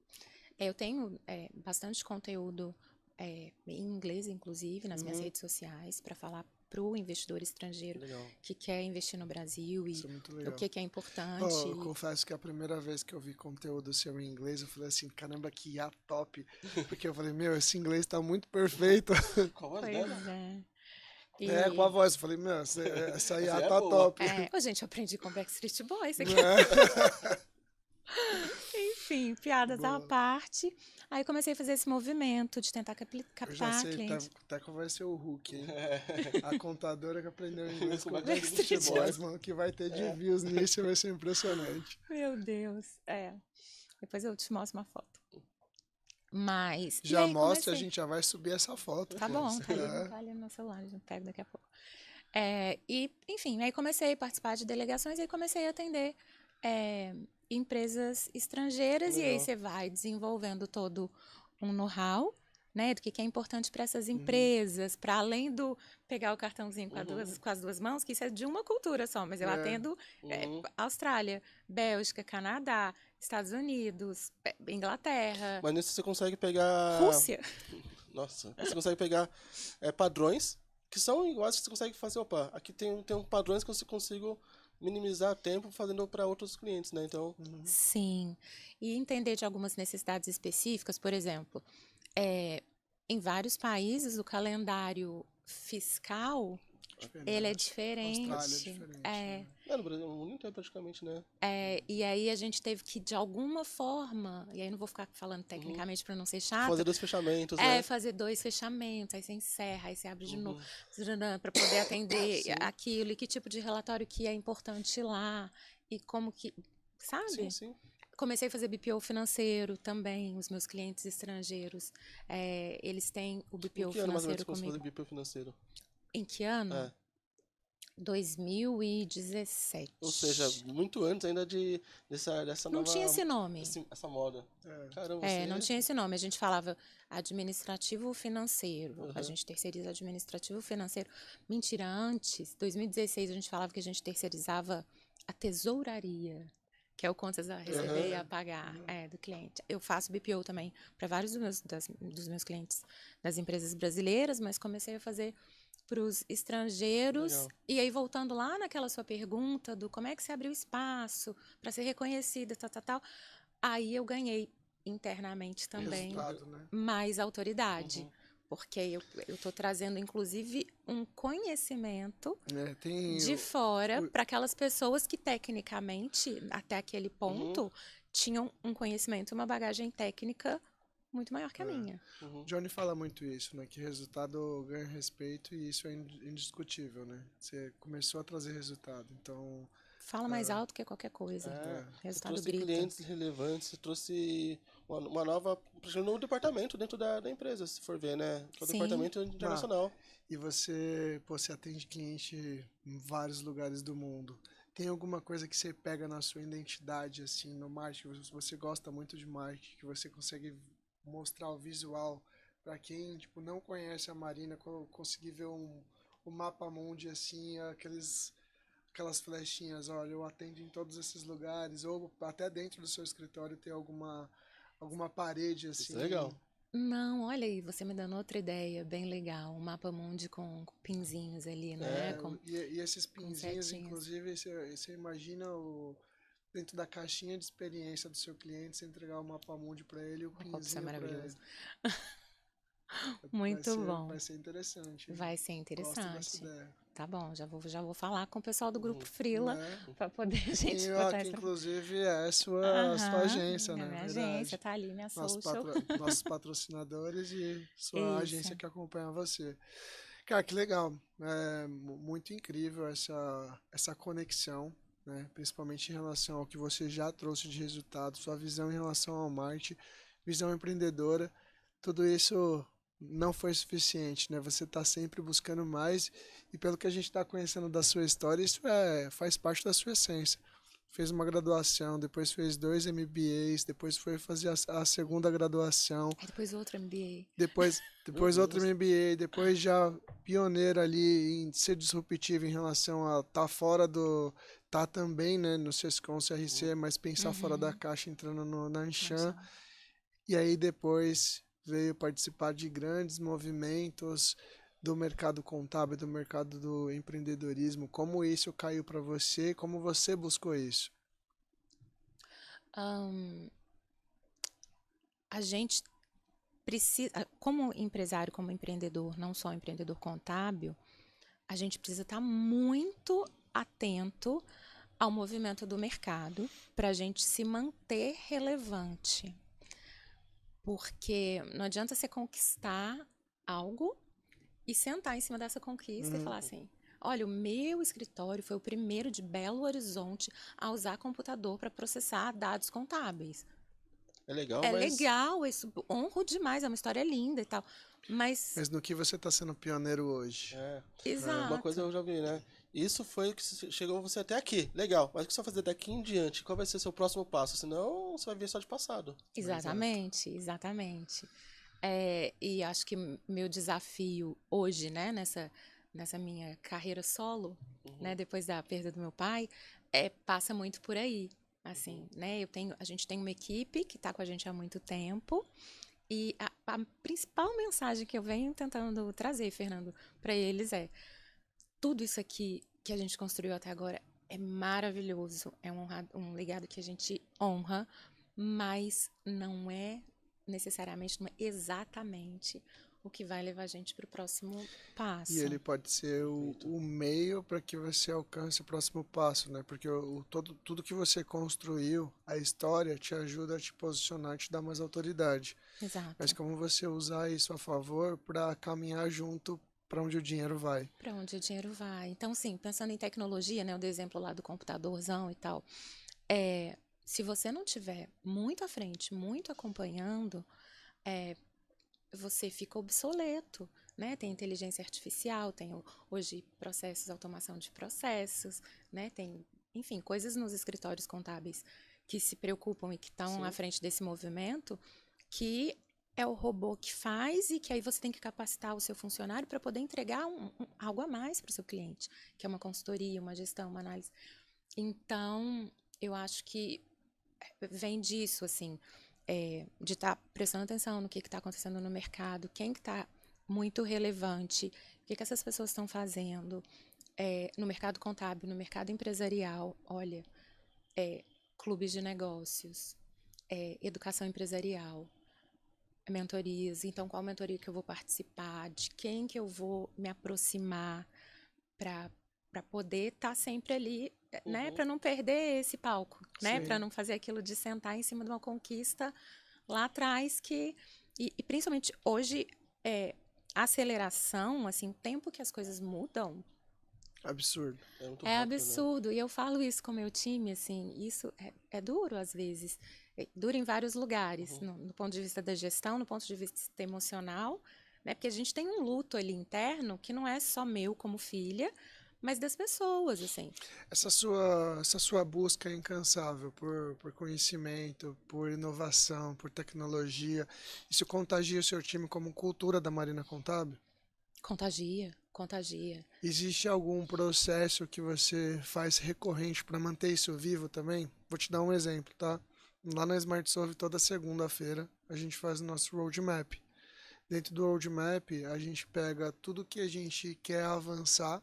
Eu tenho bastante conteúdo em inglês, inclusive, nas minhas redes sociais, para falar para o investidor estrangeiro Legal. que quer investir no Brasil e Isso é muito o legal. que é importante. Eu confesso que a primeira vez que eu vi conteúdo seu em inglês, eu falei assim, caramba, que IA top. Porque eu falei, meu, esse inglês tá muito perfeito. Qual a voz Pois dela? é. Com a voz. Eu falei, meu, essa Essa IA aí é tá boa. top. Ô, gente, eu aprendi com Backstreet Boys aqui. Né? Enfim, piadas à Boa. parte. Aí comecei a fazer esse movimento de tentar Eu já captar sei, cliente. até qual vai ser o Hulk, hein? A contadora que aprendeu inglês com Backstreet Backstreet Boys, Boys. mano, que vai ter de views nisso vai ser impressionante. Meu Deus, Depois eu te mostro uma foto. Mas. E Já aí mostra, a comecei. gente já vai subir essa foto. Tá pô. bom, É. tá ali no meu celular, a gente pega daqui a pouco. E, enfim, aí comecei a participar de delegações e aí comecei a atender empresas estrangeiras e aí Legal. você vai desenvolvendo todo um know-how, né, do que é importante para essas empresas, para além do pegar o cartãozinho com as duas mãos, que isso é de uma cultura só, mas eu atendo Austrália, Bélgica, Canadá, Estados Unidos, Inglaterra, Mas nisso você consegue pegar. Rússia. Nossa, você consegue pegar padrões que são iguais que você consegue fazer. Opa, aqui tem um padrões que eu consigo minimizar tempo fazendo para outros clientes, né? Então, Sim, e entender de algumas necessidades específicas, por exemplo, em vários países o calendário fiscal ele é diferente. Austrália é diferente. Né? no Brasil, no mundo inteiro praticamente, né? E aí a gente teve que, de alguma forma, e aí não vou ficar falando tecnicamente para não ser chata, Fazer 2 fechamentos, né? fazer 2 fechamentos, aí você encerra, aí você abre de novo, para poder atender aquilo, e que tipo de relatório que é importante lá, e como que, sabe? Sim, sim. Comecei a fazer BPO financeiro também, os meus clientes estrangeiros, eles têm o Em BPO que ano mais ou menos financeiro você começou a fazer comigo. BPO financeiro? Em que ano? É. 2017. Ou seja, muito antes ainda dessa Não nova. tinha esse nome. Essa moda. É. Caramba, Não tinha esse nome. A gente falava administrativo financeiro. A gente terceiriza administrativo financeiro. Mentira, antes, 2016, a gente falava que a gente terceirizava a tesouraria, que é o contas a receber e a pagar do cliente. Eu faço BPO também para vários dos meus clientes das empresas brasileiras, mas comecei a fazer para os estrangeiros. Legal. E aí, voltando lá naquela sua pergunta do como é que você abriu espaço para ser reconhecida, tal. Aí eu ganhei internamente também Resultado, né? mais autoridade. Porque eu estou trazendo, inclusive, um conhecimento de fora para aquelas pessoas que, tecnicamente, até aquele ponto, tinham um conhecimento, uma bagagem técnica muito maior que a minha. Johnny fala muito isso, né? Que resultado ganha respeito e isso é indiscutível, né? Você começou a trazer resultado, então... Fala mais alto que qualquer coisa. Você Resultado trouxe grita. clientes relevantes, você trouxe uma nova. Um novo departamento dentro da empresa, se for ver, né? Que é o departamento internacional. E você atende cliente em vários lugares do mundo. Tem alguma coisa que você pega na sua identidade, assim, no marketing? Você gosta muito de marketing, que você consegue mostrar o visual para quem, tipo, não conhece a Marina, conseguir ver o mapa mundi, assim, aquelas flechinhas, olha, eu atendo em todos esses lugares, ou até dentro do seu escritório ter alguma parede, assim. Isso é legal. Não, olha aí, você me dando outra ideia, bem legal. Um mapa mundi com pinzinhos ali, né? E esses pinzinhos, inclusive, você imagina dentro da caixinha de experiência do seu cliente, você entregar o mapa mundi para ele e o Isso é pinzinho para ele. maravilhoso. Muito bom. Vai ser interessante. Vai ser Gosto dessa interessante. ideia. Tá bom, já vou falar com o pessoal do grupo Freela Né? para poder a gente E, botar que essa... inclusive é a sua agência, é né? minha Verdade. agência, tá ali, minha social. Nossos patrocinadores e sua Isso. agência que acompanha você. Cara, que legal. É muito incrível essa conexão, né? Principalmente em relação ao que você já trouxe de resultado, sua visão em relação ao marketing, visão empreendedora. Tudo isso não foi suficiente, né? Você está sempre buscando mais e pelo que a gente está conhecendo da sua história, isso faz parte da sua essência. Fez uma graduação, depois fez 2 MBAs, depois foi fazer a segunda graduação. Aí depois outro MBA. Depois outro MBA, depois já pioneiro ali em ser disruptivo em relação a estar fora do... Tá também, né, no Sescom, CRC, mas pensar fora da caixa, entrando na Anshan. E aí depois veio participar de grandes movimentos do mercado contábil, do mercado do empreendedorismo. Como isso caiu para você? Como você buscou isso? A gente precisa, como empresário, como empreendedor, não só empreendedor contábil, a gente precisa estar muito atento ao movimento do mercado para a gente se manter relevante. Porque não adianta você conquistar algo e sentar em cima dessa conquista e falar assim: olha, o meu escritório foi o primeiro de Belo Horizonte a usar computador para processar dados contábeis. É legal, É mas... legal, isso honro demais, é uma história linda e tal. Mas no que você está sendo pioneiro hoje? exato. Uma coisa eu já vi, né? Isso foi o que chegou você até aqui. Legal. Mas o que você vai fazer daqui em diante? Qual vai ser o seu próximo passo? Senão você vai ver só de passado. Exatamente, exatamente. E acho que meu desafio hoje, né, nessa minha carreira solo, né, depois da perda do meu pai, passa muito por aí. Assim, né? A gente tem uma equipe que está com a gente há muito tempo. E a principal mensagem que eu venho tentando trazer, Fernando, para eles tudo isso aqui que a gente construiu até agora é maravilhoso, é um legado que a gente honra, mas não é necessariamente, não é exatamente o que vai levar a gente para o próximo passo. E ele pode ser o meio para que você alcance o próximo passo, né? Porque tudo que você construiu, a história te ajuda a te posicionar, te dar mais autoridade. Exato. Mas como você usar isso a favor para caminhar junto para onde o dinheiro vai? Para onde o dinheiro vai. Então, sim, pensando em tecnologia, né, o do exemplo lá do computadorzão e tal, se você não tiver muito à frente, muito acompanhando, você fica obsoleto, né? Tem inteligência artificial, tem hoje processos, automação de processos, né? Tem, enfim, coisas nos escritórios contábeis que se preocupam e que estão à frente desse movimento, que é o robô que faz e que aí você tem que capacitar o seu funcionário para poder entregar algo a mais para o seu cliente, que é uma consultoria, uma gestão, uma análise. Então, eu acho que vem disso, assim, de estar prestando atenção no que está acontecendo no mercado, quem que está muito relevante, o que essas pessoas estão fazendo no mercado contábil, no mercado empresarial. Olha, clubes de negócios, educação empresarial, mentorias. Então, qual mentoria que eu vou participar, de quem que eu vou me aproximar para poder estar sempre ali, né? Para não perder esse palco, né? Para não fazer aquilo de sentar em cima de uma conquista lá atrás e principalmente hoje a aceleração, assim, o tempo que as coisas mudam. Absurdo. É muito É rápido, absurdo. E eu falo isso com o meu time, assim, isso é duro às vezes. É duro em vários lugares, no ponto de vista da gestão, no ponto de vista emocional, né? Porque a gente tem um luto ali interno que não é só meu como filha, mas das pessoas, assim. Essa sua busca incansável por conhecimento, por inovação, por tecnologia, isso contagia o seu time como cultura da Marina Contábil? Contagia, contagia. Existe algum processo que você faz recorrente para manter isso vivo também? Vou te dar um exemplo, tá? Lá na Smart Solve, toda segunda-feira, a gente faz o nosso roadmap. Dentro do roadmap, a gente pega tudo que a gente quer avançar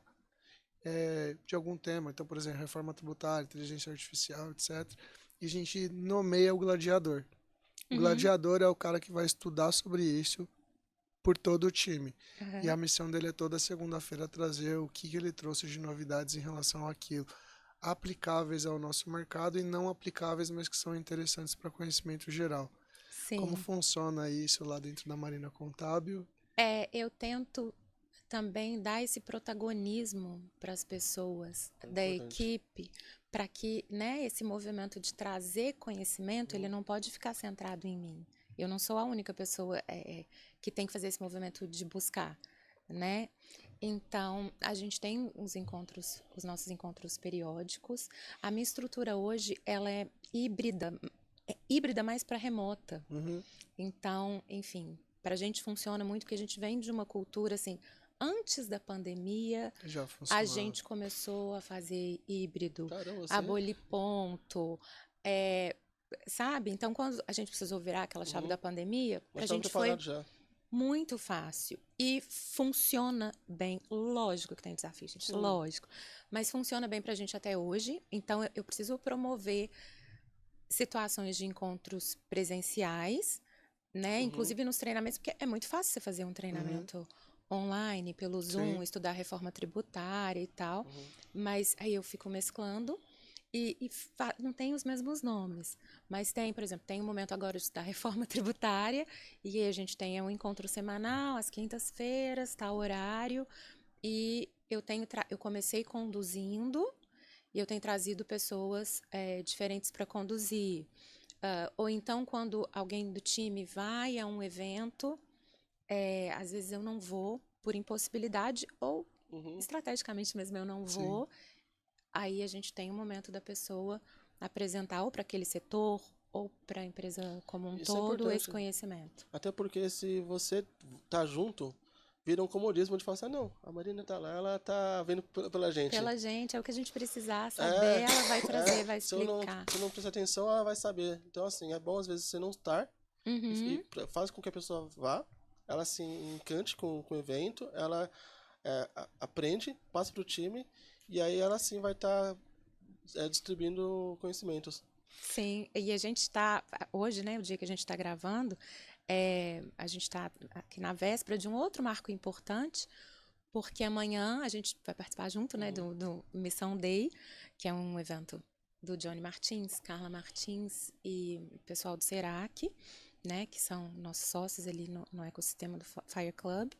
de algum tema. Então, por exemplo, reforma tributária, inteligência artificial, etc. E a gente nomeia o gladiador. O gladiador é o cara que vai estudar sobre isso por todo o time. E a missão dele é toda segunda-feira trazer o que ele trouxe de novidades em relação àquilo, aplicáveis ao nosso mercado e não aplicáveis, mas que são interessantes para conhecimento geral. Como Sim. funciona isso lá dentro da Marina Contábil? Eu tento também dar esse protagonismo para as pessoas da Importante. equipe, para que, né, esse movimento de trazer conhecimento, ele não pode ficar centrado em mim. Eu não sou a única pessoa que tem que fazer esse movimento de buscar, né? Então, a gente tem os nossos encontros periódicos. A minha estrutura hoje, ela é híbrida mais para remota. Então, enfim, para a gente funciona muito porque a gente vem de uma cultura assim. Antes da pandemia, Já a funciona. gente começou a fazer híbrido, Caramba, você... abolir ponto, sabe? Então, quando a gente precisou virar aquela chave da pandemia, Mas pra estava gente foi preparado já. muito fácil. E funciona bem. Lógico que tem desafio, gente, lógico. Mas funciona bem pra gente até hoje. Então, eu preciso promover situações de encontros presenciais, né? Inclusive nos treinamentos, porque é muito fácil você fazer um treinamento online, pelo Zoom, Sim. estudar reforma tributária e tal. Mas aí eu fico mesclando não tem os mesmos nomes. Mas tem, por exemplo, tem um momento agora de estudar reforma tributária e aí a gente tem um encontro semanal, às quintas-feiras, tal horário. E eu comecei conduzindo e eu tenho trazido pessoas diferentes para conduzir. Ou então, quando alguém do time vai a um evento, às vezes eu não vou por impossibilidade ou estrategicamente mesmo eu não Sim. vou. Aí a gente tem um momento da pessoa apresentar ou para aquele setor ou para a empresa como um Isso é todo esse importante. conhecimento. Até porque se você tá junto, vira um comodismo de falar assim, ah, não, a Marina tá lá, ela tá vendo pela gente. Pela gente, é o que a gente precisar saber, É, ela vai trazer, vai se eu não, explicar. se eu não prestar atenção, ela vai saber. Então, assim, é bom às vezes você não estar e Uhum. faz com que a pessoa vá, ela se encante com o evento, ela aprende, passa pro time e aí ela sim vai estar distribuindo conhecimentos. Sim, e a gente está, hoje, né, o dia que a gente está gravando, a gente está aqui na véspera de um outro marco importante, porque amanhã a gente vai participar junto, né, do Missão Day, que é um evento do Johnny Martins, Carla Martins e o pessoal do Serac, né, que são nossos sócios ali no ecossistema do Fire Club.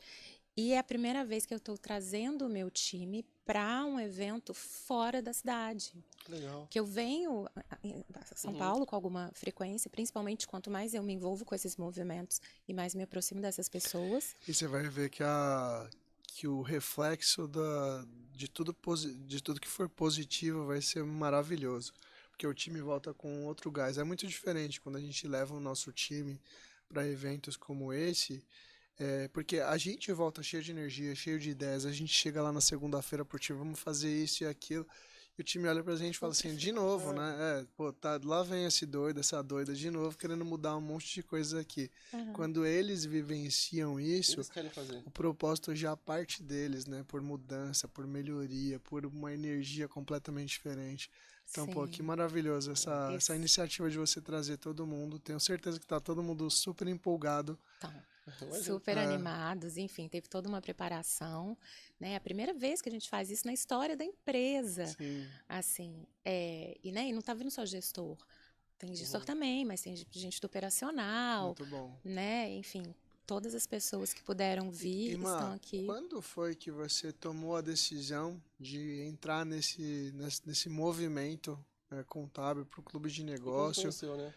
E é a primeira vez que eu estou trazendo o meu time para um evento fora da cidade. Legal. Que eu venho a São Paulo com alguma frequência, principalmente quanto mais eu me envolvo com esses movimentos e mais me aproximo dessas pessoas. E você vai ver que o reflexo de tudo que for positivo vai ser maravilhoso. Porque o time volta com outro gás. É muito diferente quando a gente leva o nosso time para eventos como esse. Porque a gente volta cheio de energia, cheio de ideias. A gente chega lá na segunda-feira pro time, vamos fazer isso e aquilo. E o time olha pra gente e fala assim, de novo, né? Pô, tá, lá vem esse doido, essa doida de novo, querendo mudar um monte de coisas aqui. Quando eles vivenciam isso, Eles querem fazer. o propósito já parte deles, né? Por mudança, por melhoria, por uma energia completamente diferente. Então, pô, que Sim. maravilhoso essa Isso. iniciativa de você trazer todo mundo. Tenho certeza que tá todo mundo super empolgado. Então, Imagina. super animados, enfim, teve toda uma preparação, né? É a primeira vez que a gente faz isso na história da empresa. Sim. Assim, e não tá vindo só gestor. Tem gestor também, mas tem gente do operacional, Muito bom. né? Enfim, todas as pessoas que puderam vir estão Má, aqui. quando foi que você tomou a decisão de entrar nesse movimento contábil para o clube de E como você negócio? conheceu, né?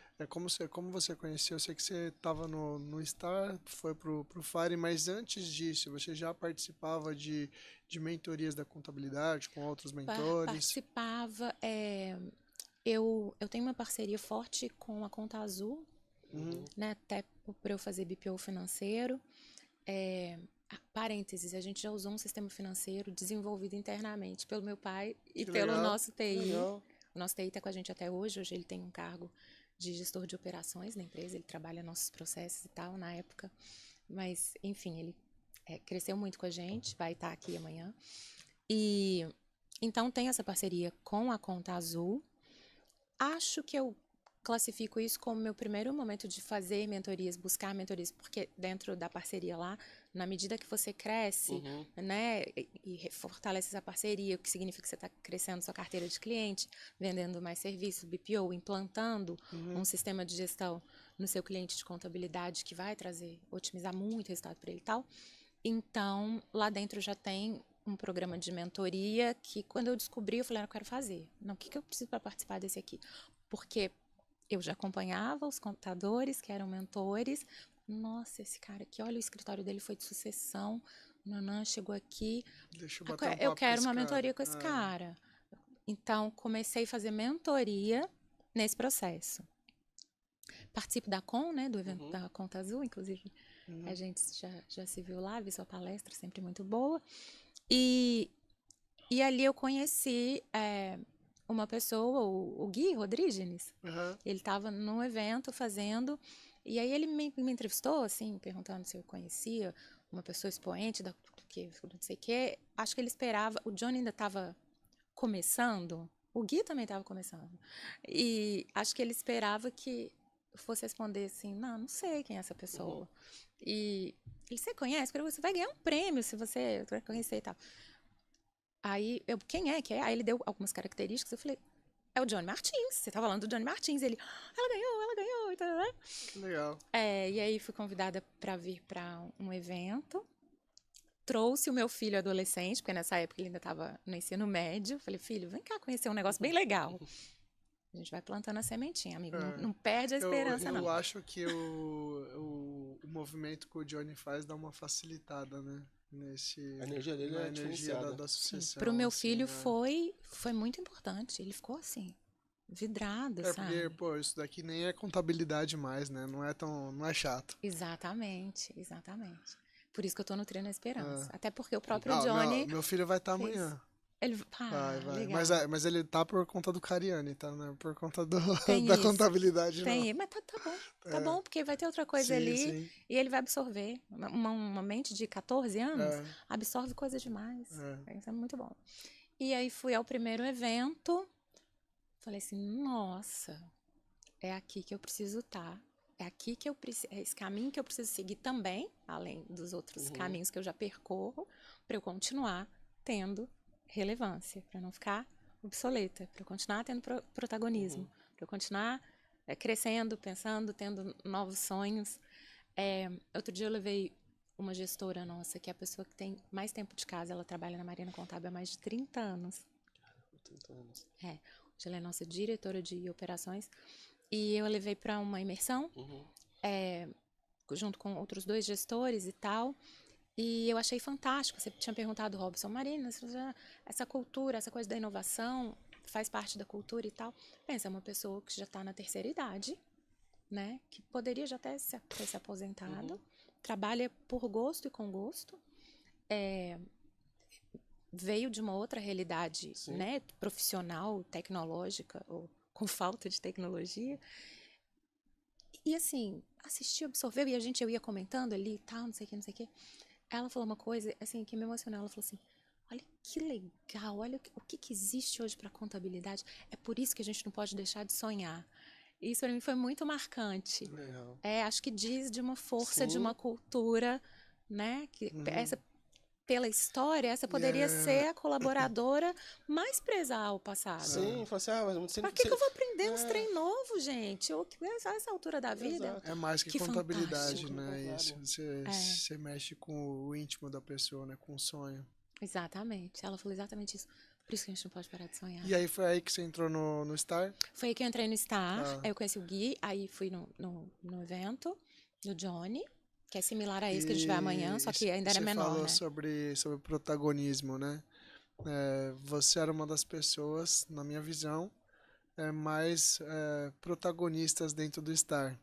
Como você conheceu? Eu sei que você estava no Star, foi pro Fire, mas antes disso, você já participava de mentorias da contabilidade com outros mentores? Participava. Eu tenho uma parceria forte com a Conta Azul, né? Até por eu fazer BPO financeiro. Parênteses, a gente já usou um sistema financeiro desenvolvido internamente pelo meu pai e Que pelo legal. nosso TI. Legal. O nosso TI está com a gente até hoje. Hoje ele tem um cargo de gestor de operações na empresa, ele trabalha nossos processos e tal, na época. Mas, enfim, ele cresceu muito com a gente, vai estar aqui amanhã. E Então, tem essa parceria com a Conta Azul. Acho que eu classifico isso como meu primeiro momento de fazer mentorias, buscar mentorias, porque dentro da parceria lá, na medida que você cresce, né, e fortalece essa parceria, o que significa que você está crescendo sua carteira de cliente, vendendo mais serviços, BPO, implantando um sistema de gestão no seu cliente de contabilidade que vai trazer, otimizar muito o resultado para ele e tal. Então, lá dentro já tem um programa de mentoria que, quando eu descobri, eu falei, eu quero fazer. Não, o que eu preciso para participar desse aqui? Porque eu já acompanhava os contadores que eram mentores. Nossa, esse cara aqui, olha, o escritório dele foi de sucessão. Nanã chegou aqui. Deixa eu bater um Eu papo com quero esse uma cara. mentoria com esse cara. Então, comecei a fazer mentoria nesse processo. Participo da CON, né, do evento da Conta Azul, inclusive. A gente já se viu lá, vi sua palestra, sempre muito boa. E ali eu conheci uma pessoa, o Gui Rodrígues. Ele estava num evento fazendo, e aí ele me entrevistou, assim, perguntando se eu conhecia uma pessoa expoente da que não sei o quê. Acho que ele esperava, o Johnny ainda estava começando, o Gui também estava começando. E acho que ele esperava que eu fosse responder assim, não sei quem é essa pessoa. E ele, você conhece? Você vai ganhar um prêmio se você conhecer e tal. Aí, quem é que é? Aí ele deu algumas características, eu falei, é o Johnny Martins, você tá falando do Johnny Martins. Ele, ela ganhou, e tal, né? Que legal. E aí fui convidada para vir para um evento. Trouxe o meu filho adolescente, porque nessa época ele ainda estava no ensino médio. Falei, filho, vem cá conhecer um negócio bem legal. A gente vai plantando a sementinha, amigo. Não perde a esperança, não. Eu acho que o movimento que o Johnny faz dá uma facilitada, né? A energia dele é diferenciada. Da sucessão. Pro meu filho assim, foi muito importante. Ele ficou assim, vidrado, sabe? Porque, pô, isso daqui nem é contabilidade mais, né? Não é chato. Exatamente. Por isso que eu tô nutrindo a esperança. Até porque o próprio Johnny... Meu filho vai estar amanhã. Ele... Vai. legal. Mas ele tá por conta do Cariani, tá? Né? Por conta da isso. contabilidade, Tem, mas tá bom. Tá bom, porque vai ter outra coisa ali sim. e ele vai absorver. Uma mente de 14 anos absorve coisa demais. Isso é muito bom. E aí fui ao primeiro evento, falei assim, nossa, é aqui que eu preciso estar. É aqui que eu preciso, é esse caminho que eu preciso seguir também, além dos outros caminhos que eu já percorro, para eu continuar tendo relevância, para não ficar obsoleta, para eu continuar tendo protagonismo, para eu continuar crescendo, pensando, tendo novos sonhos. Outro dia eu levei uma gestora nossa, que é a pessoa que tem mais tempo de casa, ela trabalha na Marina Contábil há mais de 30 anos. 30 anos. Hoje ela é nossa diretora de operações. E eu a levei para uma imersão, junto com outros 2 gestores e tal. E eu achei fantástico. Você tinha perguntado, Robson, Marina, essa cultura, essa coisa da inovação faz parte da cultura e tal. Pensa, é uma pessoa que já está na terceira idade, né? Que poderia já até ter se aposentado. Trabalha por gosto e com gosto. Veio de uma outra realidade, né? Profissional, tecnológica, ou com falta de tecnologia. E assim, assistiu, absorveu, e eu ia comentando ali e tal, não sei o que. Ela falou uma coisa, assim, que me emocionou. Ela falou assim, olha que legal, olha o que existe hoje para contabilidade. É por isso que a gente não pode deixar de sonhar. Isso para mim foi muito marcante. Legal. Acho que diz de uma força, de uma cultura, né? Que pela história, essa poderia ser a colaboradora mais presa ao passado. Sim, fala assim, mas Pra que eu vou aprender uns trem novos, gente? Ou a essa altura da vida? Exato. É mais que contabilidade, fantástico. né? Isso. Você mexe com o íntimo da pessoa, né? Com o sonho. Exatamente. Ela falou exatamente isso. Por isso que a gente não pode parar de sonhar. E aí foi aí que você entrou no Star? Foi aí que eu entrei no Star. Aí eu conheci o Gui, aí fui no evento do Johnny, que é similar a esse que a gente vai amanhã, só que ainda era menor, né? né? Você falou sobre protagonismo, né? Você era uma das pessoas, na minha visão, mais protagonistas dentro do Star.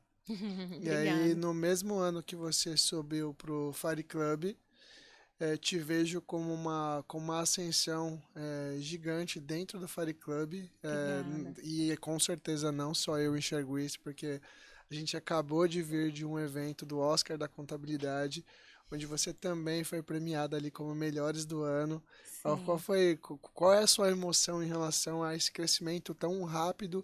E aí, no mesmo ano que você subiu pro Fire Club, te vejo como uma ascensão gigante dentro do Fire Club. E com certeza não só eu enxergo isso, porque A gente acabou de vir de um evento do Oscar da Contabilidade, onde você também foi premiada ali como melhores do ano. Sim. Qual é a sua emoção em relação a esse crescimento tão rápido,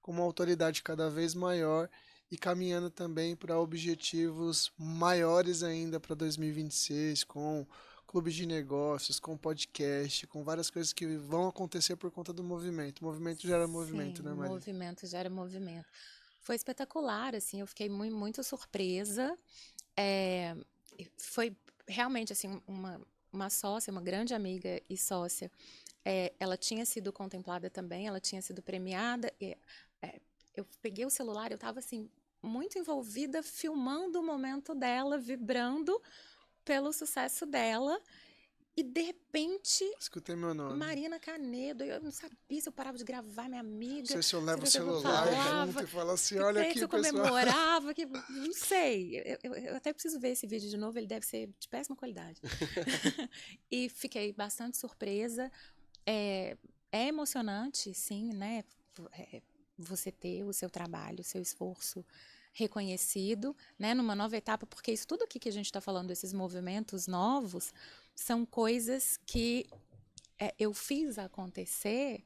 com uma autoridade cada vez maior e caminhando também para objetivos maiores ainda para 2026, com clube de negócios, com podcast, com várias coisas que vão acontecer por conta do movimento. O movimento gera movimento, Sim, né, Maria? movimento gera movimento. Foi espetacular, assim, eu fiquei muito surpresa. É, foi realmente, assim, uma sócia, uma grande amiga e sócia. Ela tinha sido contemplada também, ela tinha sido premiada. Eu peguei o celular, eu estava, assim, muito envolvida, filmando o momento dela, vibrando pelo sucesso dela. E, de repente, Escutei meu nome. Marina Canedo, eu não sabia se eu parava de gravar minha Não amiga, sei se eu se levo o eu celular junto falava, e falo assim, que olha tem, se aqui, eu pessoal. comemorava, que não sei. Eu até preciso ver esse vídeo de novo, ele deve ser de péssima qualidade. E fiquei bastante surpresa. É, é emocionante, sim, né? Você ter o seu trabalho, o seu esforço reconhecido, né? Numa nova etapa, porque isso tudo aqui que a gente está falando, esses movimentos novos, são coisas que eu fiz acontecer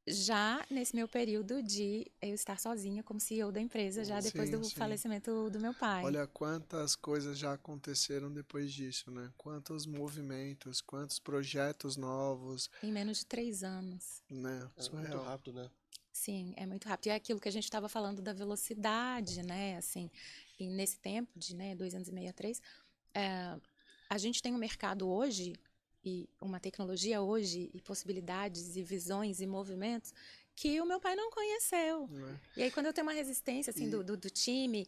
já nesse meu período de eu estar sozinha como CEO da empresa, já depois Sim, do sim. falecimento do meu pai. Olha quantas coisas já aconteceram depois disso, né? Quantos movimentos, quantos projetos novos, Em menos de 3 anos. né? É muito Surreal. rápido, né? Sim, é muito rápido. E é aquilo que a gente estava falando da velocidade, né? Assim, e nesse tempo de 2 anos e meio a 3, a gente tem um mercado hoje e uma tecnologia hoje e possibilidades e visões e movimentos que o meu pai não conheceu. Né? E aí quando eu tenho uma resistência assim E do time,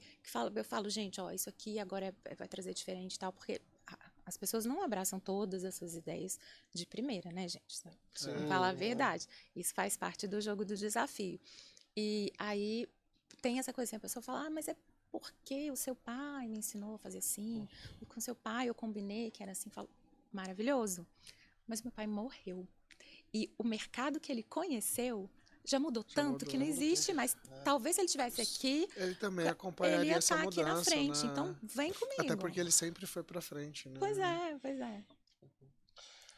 eu falo, gente, ó, isso aqui agora vai trazer diferente e tal, porque as pessoas não abraçam todas essas ideias de primeira, né, gente? Vamos Sim, falar a verdade. Isso faz parte do jogo do desafio. E aí tem essa coisa assim, a pessoa fala, mas é porque o seu pai me ensinou a fazer assim, e com seu pai eu combinei que era assim, falo, maravilhoso. Mas meu pai morreu. E o mercado que ele conheceu já mudou já tanto que mudou. não existe mais. Talvez se ele tivesse aqui, Ele também ele acompanharia ia essa estar aqui na mudança, frente. Então, né? vem Até comigo. porque ele sempre foi pra frente, né? Pois é, pois é.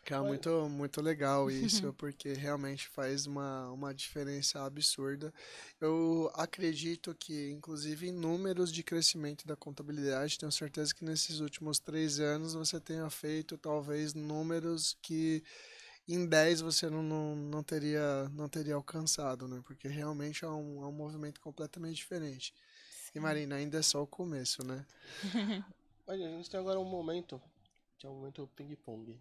Que é Mas, muito legal isso, porque realmente faz uma diferença absurda. Eu acredito que, inclusive, em números de crescimento da contabilidade, tenho certeza que nesses últimos 3 anos você tenha feito talvez números que em 10 você não teria alcançado, né? Porque realmente é um movimento completamente diferente. E Sim. Marina, ainda é só o começo, né? a gente tem agora um momento, que é o momento ping-pong.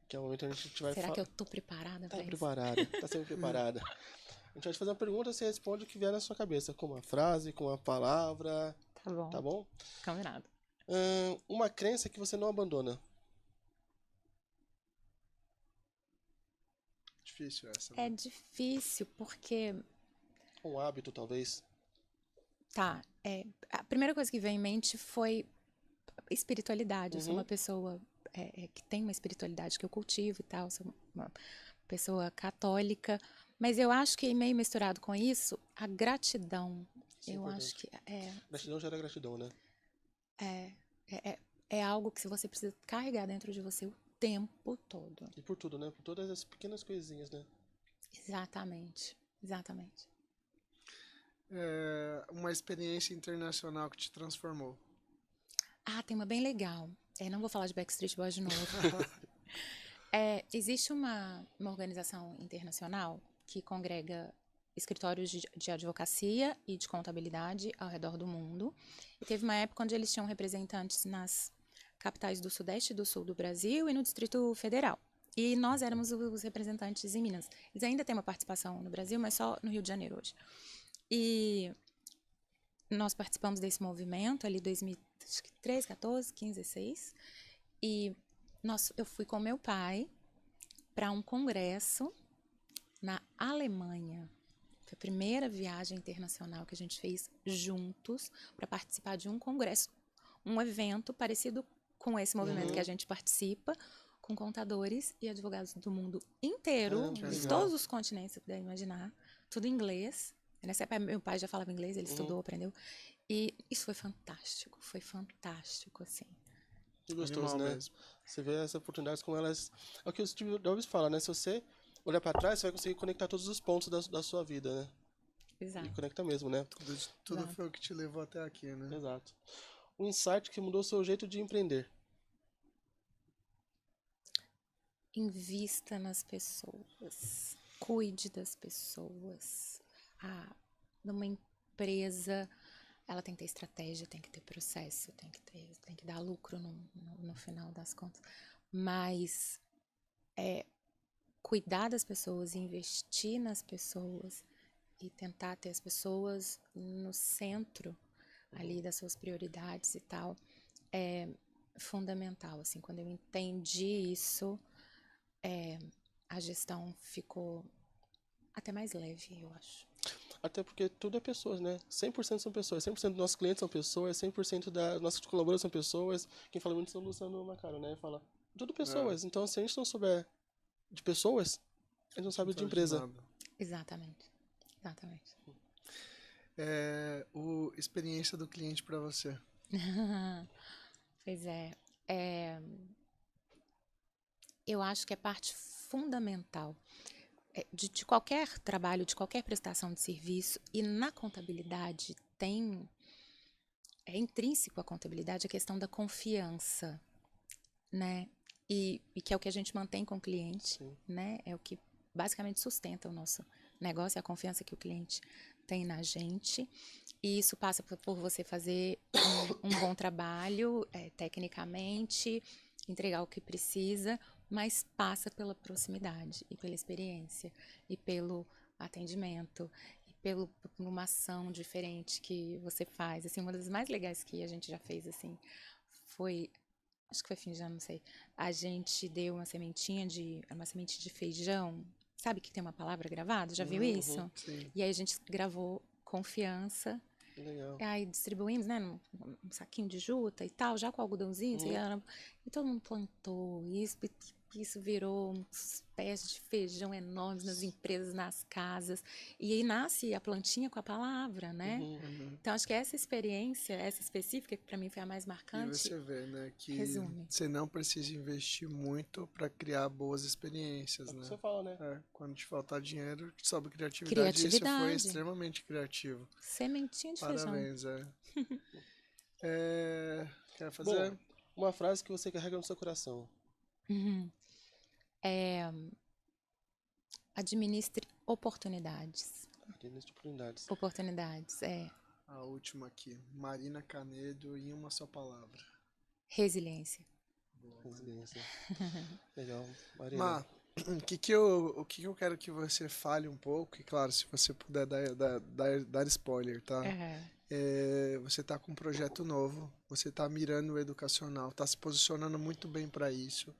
Que é o momento onde a gente vai Será que falar. eu tô preparada Tá para isso? preparada, tá sempre preparada. A gente vai te fazer uma pergunta, você responde o que vier na sua cabeça, com uma frase, com uma palavra, Tá bom. tá bom? Combinado. Uma crença que você não abandona. Difícil essa, É né? difícil porque Um hábito, talvez. tá, a primeira coisa que veio em mente foi espiritualidade. Eu sou uma Uhum. pessoa que tem uma espiritualidade que eu cultivo e tal, sou uma pessoa católica, mas eu acho que meio misturado com isso, a gratidão. Isso é Eu acho importante. que Gratidão gera gratidão, né? é, é, é algo que você precisa carregar dentro de você o tempo todo. E por tudo, né? Por todas as pequenas coisinhas, né? Exatamente, exatamente. Uma experiência internacional que te transformou. Ah, tem uma bem legal. Não vou falar de Backstreet Boys de novo. Existe uma organização internacional que congrega escritórios de advocacia e de contabilidade ao redor do mundo. E teve uma época onde eles tinham representantes nas capitais do Sudeste e do Sul do Brasil e no Distrito Federal. E nós éramos os representantes em Minas. Eles ainda têm uma participação no Brasil, mas só no Rio de Janeiro hoje. E nós participamos desse movimento ali 2013, 14, 15, 16. E eu fui com meu pai para um congresso na Alemanha. Foi a primeira viagem internacional que a gente fez juntos para participar de um congresso, um evento parecido com esse movimento que a gente participa, com contadores e advogados do mundo inteiro, Caramba, que de legal. todos os continentes, você puder imaginar, tudo em inglês. Nessa época, meu pai já falava inglês, ele estudou, aprendeu. E isso foi fantástico, assim. Que gostoso, Animal né? mesmo. Você vê as oportunidades como elas... É o que o Steve Jobs fala, né? Se você olhar pra trás, você vai conseguir conectar todos os pontos da sua vida, né? E Exato. conecta mesmo, né? Tudo foi o que te levou até aqui, né? Exato. Um insight que mudou o seu jeito de empreender. Invista nas pessoas. Cuide das pessoas. Numa empresa, ela tem que ter estratégia, tem que ter processo, tem que dar lucro no final das contas. Mas cuidar das pessoas, investir nas pessoas e tentar ter as pessoas no centro ali das suas prioridades e tal, é fundamental. Assim, quando eu entendi isso, a gestão ficou até mais leve, eu acho. Até porque tudo é pessoas, né? 100% são pessoas. 100% dos nossos clientes são pessoas. 100% das nossas colaboradores são pessoas. Quem fala muito é o Luciano Macaro, né? Ele fala, tudo pessoas. Então, se a gente não souber de pessoas, a gente não sabe de empresa. Exatamente. Exatamente. Experiência do cliente para você. Pois é. Eu acho que é parte fundamental de qualquer trabalho, de qualquer prestação de serviço, e na contabilidade é intrínseco à contabilidade a questão da confiança, né? E que é o que a gente mantém com o cliente, né? É o que basicamente sustenta o nosso negócio, é a confiança que o cliente tem na gente. E isso passa por você fazer um bom trabalho, tecnicamente, entregar o que precisa, mas passa pela proximidade e pela experiência e pelo atendimento e por uma ação diferente que você faz. Assim, uma das mais legais que a gente já fez, assim, foi, acho que foi fim de ano, não sei, a gente deu uma semente de feijão, sabe que tem uma palavra gravada? Já viu isso? Sim. E aí a gente gravou confiança. Legal. Aí distribuímos, né, num saquinho de juta e tal, já com algodãozinho, e todo mundo plantou isso, isso virou uns pés de feijão enormes nas empresas, nas casas, e aí nasce a plantinha com a palavra, né? Então acho que essa experiência, essa específica, que para mim foi a mais E marcante, você vê, né, que resume. você não precisa investir muito para criar boas experiências, né? Você fala, né? Quando te faltar dinheiro, sobe criatividade. E você foi extremamente criativo. Sementinha de Parabéns, Quer fazer? Bom, uma frase que você carrega no seu coração. Administre oportunidades. Administre oportunidades. Oportunidades, A última aqui. Marina Canedo, em uma só palavra. resiliência. Resiliência. Legal. Marina. Má, o que eu quero que você fale um pouco, e claro, se você puder dar spoiler, tá? Você tá com um projeto novo, você tá mirando o educacional, tá se posicionando muito bem para isso.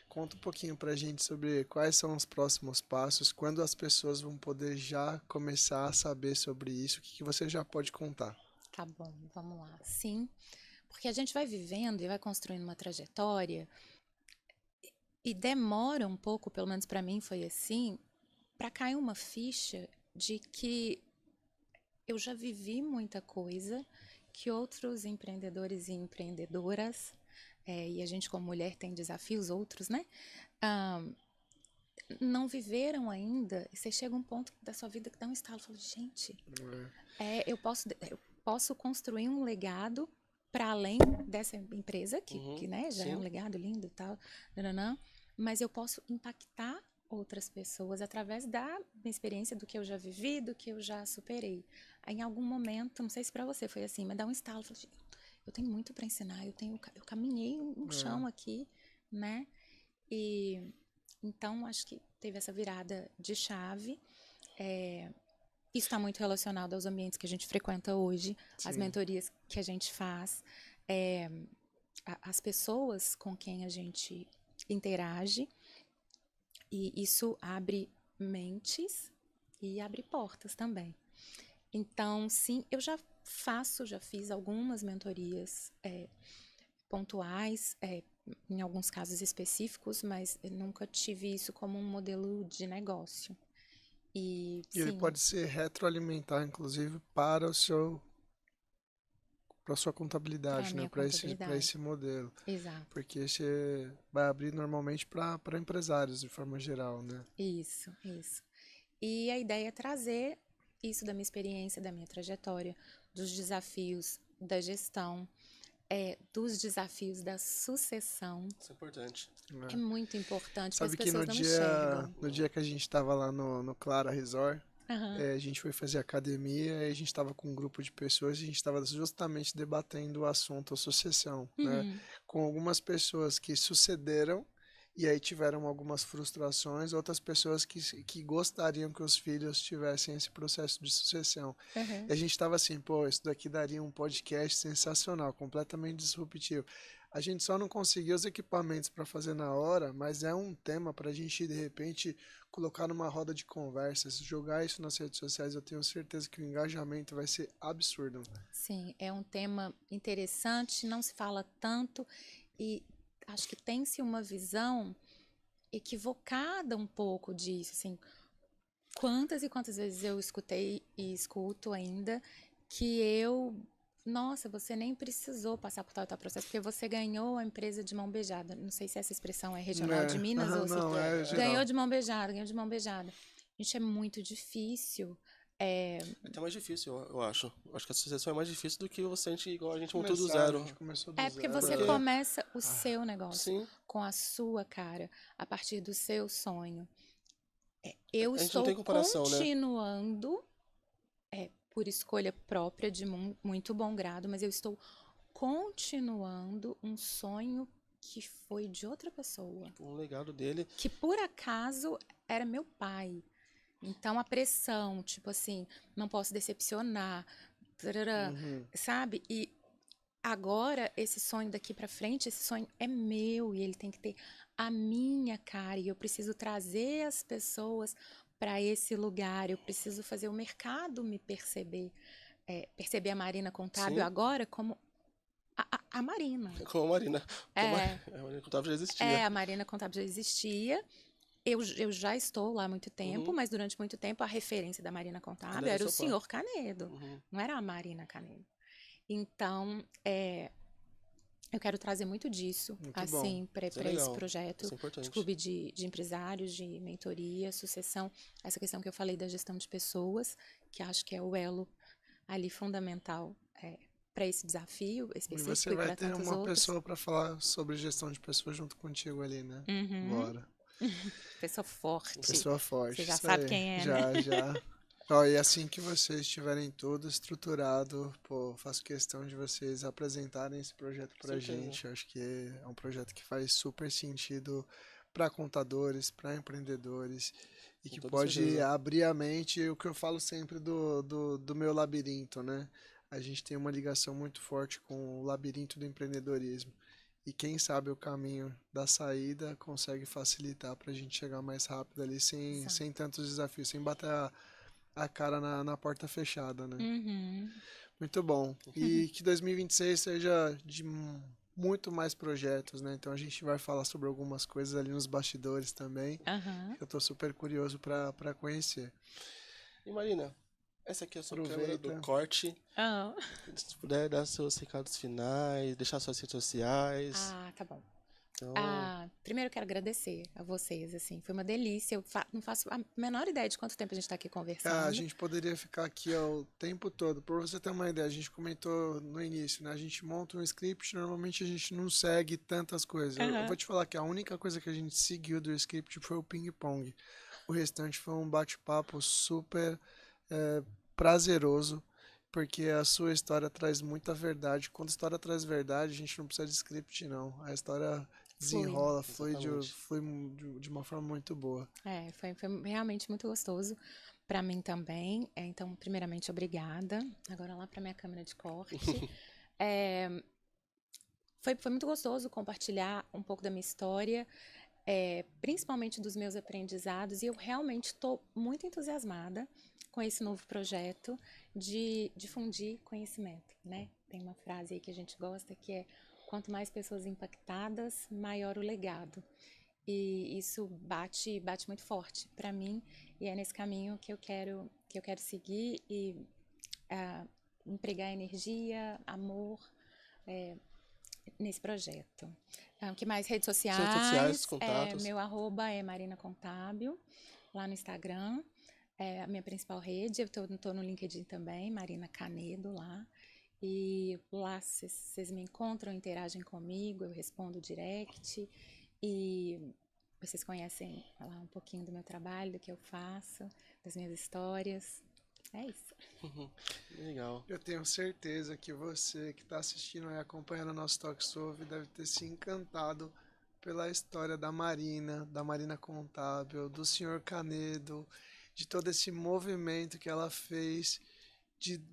Conta um pouquinho pra gente sobre quais são os próximos passos, quando as pessoas vão poder já começar a saber sobre isso, o que você já pode contar. Tá bom, vamos lá. Sim, porque a gente vai vivendo e vai construindo uma trajetória e demora um pouco, pelo menos para mim foi assim, para cair uma ficha de que eu já vivi muita coisa que outros empreendedores e empreendedoras, e a gente como mulher tem desafios outros, né? Não viveram ainda, e você chega a um ponto da sua vida que dá um estalo, fala, gente, eu posso construir um legado para além dessa empresa, que né, já é um legado lindo e tal, mas eu posso impactar outras pessoas através da minha experiência, do que eu já vivi, do que eu já superei. Aí, em algum momento, não sei se para você foi assim, mas dá um estalo, fala, eu tenho muito para ensinar, eu caminhei um chão aqui, né? E então acho que teve essa virada de chave. Isso está muito relacionado aos ambientes que a gente frequenta hoje, às mentorias que a gente faz, as pessoas com quem a gente interage, e isso abre mentes e abre portas também. Então, sim, eu já fiz algumas mentorias pontuais, em alguns casos específicos, mas eu nunca tive isso como um modelo de negócio. E ele sim, pode ser retroalimentar, inclusive, para a sua para a contabilidade, né? minha Para esse contabilidade. modelo. Exato. Porque você vai abrir normalmente para empresários, de forma geral, né? Isso, isso. E a ideia é trazer isso da minha experiência, da minha trajetória, dos desafios da gestão, dos desafios da sucessão. Isso é importante. É É. muito importante, porque as Sabe que pessoas não enxergam. no dia que a gente estava lá no Clara Resort, Aham. a gente foi fazer academia e a gente estava com um grupo de pessoas e a gente estava justamente debatendo o assunto, a sucessão, né? Uhum. Com algumas pessoas que sucederam e aí tiveram algumas frustrações, outras pessoas que gostariam que os filhos tivessem esse processo de sucessão. Aham. E a gente estava assim, pô, isso daqui daria um podcast sensacional, completamente disruptivo. A gente só não conseguiu os equipamentos para fazer na hora, mas é um tema para a gente, de repente, colocar numa roda de conversas, jogar isso nas redes sociais. Eu tenho certeza que o engajamento vai ser absurdo. Sim, é um tema interessante, não se fala tanto e acho que tem-se uma visão equivocada um pouco disso, assim, quantas e quantas vezes eu escutei e escuto ainda que nossa, você nem precisou passar por tal e tal processo, porque você ganhou a empresa de mão beijada. Não sei se essa expressão é regional de Minas ou se Não, é ganhou geral. de mão beijada, ganhou de mão beijada. Gente, é muito difícil. É, É até mais difícil, eu acho. Eu acho que a sucessão é mais difícil do que você, igual a gente montou do Começar, a zero. gente começou do é porque zero. você Porque, começa o seu negócio sim, com a sua cara, a partir do seu sonho. Eu a gente não estou tem comparação, né? continuando, por escolha própria de muito bom grado, mas eu estou continuando um sonho que foi de outra pessoa, Um legado dele. que por acaso era meu pai. Então a pressão, tipo assim, não posso decepcionar, tarará, Uhum. sabe? E agora esse sonho daqui pra frente, esse sonho é meu e ele tem que ter a minha cara e eu preciso trazer as pessoas para esse lugar, eu preciso fazer o mercado me perceber, perceber a Marina Contábil Sim, agora como a Marina. como a Marina. Como a, É, a Marina Contábil já existia. a Marina Contábil já existia. Eu já estou lá há muito tempo, Uhum. mas durante muito tempo a referência da Marina Ainda Contábil era era o seu pai. senhor Canedo, Uhum. não era a Marina Canedo. Então, eu quero trazer muito disso, Muito bom. assim, Isso é para esse legal. projeto Isso é de importante. clube de empresários, de mentoria, sucessão, essa questão que eu falei da gestão de pessoas, que acho que é o elo ali fundamental para esse desafio E específico você e vai para ter tantos uma outros. pessoa para falar sobre gestão de pessoas junto contigo ali, né? Uhum. Bora. Pessoa forte. Pessoa Você forte, já isso sabe aí. quem é, né? Já, já. Ó, e assim que vocês tiverem tudo estruturado, pô, faço questão de vocês apresentarem esse projeto Com pra certeza. gente. Acho que é um projeto que faz super sentido para contadores, para empreendedores e Com que toda pode certeza. abrir a mente, o que eu falo sempre do meu labirinto, né? A gente tem uma ligação muito forte com o labirinto do empreendedorismo. E quem sabe o caminho da saída consegue facilitar para a gente chegar mais rápido ali, Exato. sem tantos desafios, sem bater a cara na porta fechada, né? Uhum. Muito bom. E que 2026 seja de muito mais projetos, né? Então a gente vai falar sobre algumas coisas ali nos bastidores também, Aham. que eu tô super curioso para conhecer. E Marina, essa aqui é a sua câmera do Aproveita. corte. Ah, Se puder dar seus recados finais, deixar suas redes sociais. tá bom. Então, Primeiro eu quero agradecer a vocês, assim, foi uma delícia. Eu não faço a menor ideia de quanto tempo a gente está aqui Ah, a conversando. gente poderia ficar aqui ó, o tempo todo. Por você ter uma ideia, a gente comentou no início, né? A gente monta um script, normalmente a gente não segue tantas coisas. Eu vou Aham. te falar que a única coisa que a gente seguiu do script foi o ping-pong. O restante foi um bate-papo super prazeroso, porque a sua história traz muita verdade. Quando a história traz verdade, a gente não precisa de script, não. A história Foi. desenrola, exatamente. foi de uma forma muito boa. Foi realmente muito gostoso para mim também. Então, primeiramente, obrigada. Agora lá para minha câmera de corte. É, foi muito gostoso compartilhar um pouco da minha história, principalmente dos meus aprendizados, e eu realmente estou muito entusiasmada com esse novo projeto de difundir conhecimento, né? Tem uma frase aí que a gente gosta que é: quanto mais pessoas impactadas, maior o legado. E isso bate muito forte para mim, e é nesse caminho que eu quero seguir e empregar energia, amor nesse projeto. Então, que mais? Redes sociais, contatos. meu @ é Marina Contábil, lá no Instagram. É a minha principal rede, eu tô no LinkedIn também, Marina Canedo lá. E lá vocês me encontram, interagem comigo, eu respondo direct. E vocês conhecem lá um pouquinho do meu trabalho, do que eu faço, das minhas histórias. É isso. Legal. Eu tenho certeza que você que está assistindo e acompanhando o nosso Talk Sobre deve ter se encantado pela história da Marina Contábil, do senhor Canedo, de todo esse movimento que ela fez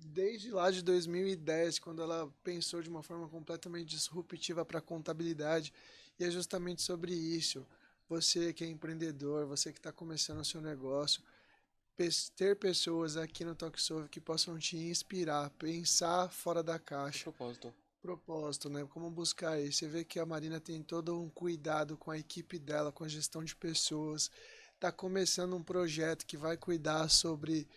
desde lá de 2010, quando ela pensou de uma forma completamente disruptiva para a contabilidade. E é justamente sobre isso. Você que é empreendedor, você que está começando o seu negócio, ter pessoas aqui no Talk Sobre que possam te inspirar, pensar fora da caixa. Propósito, né? Como buscar isso? Você vê que a Marina tem todo um cuidado com a equipe dela, com a gestão de pessoas. Está começando um projeto que vai cuidar sobre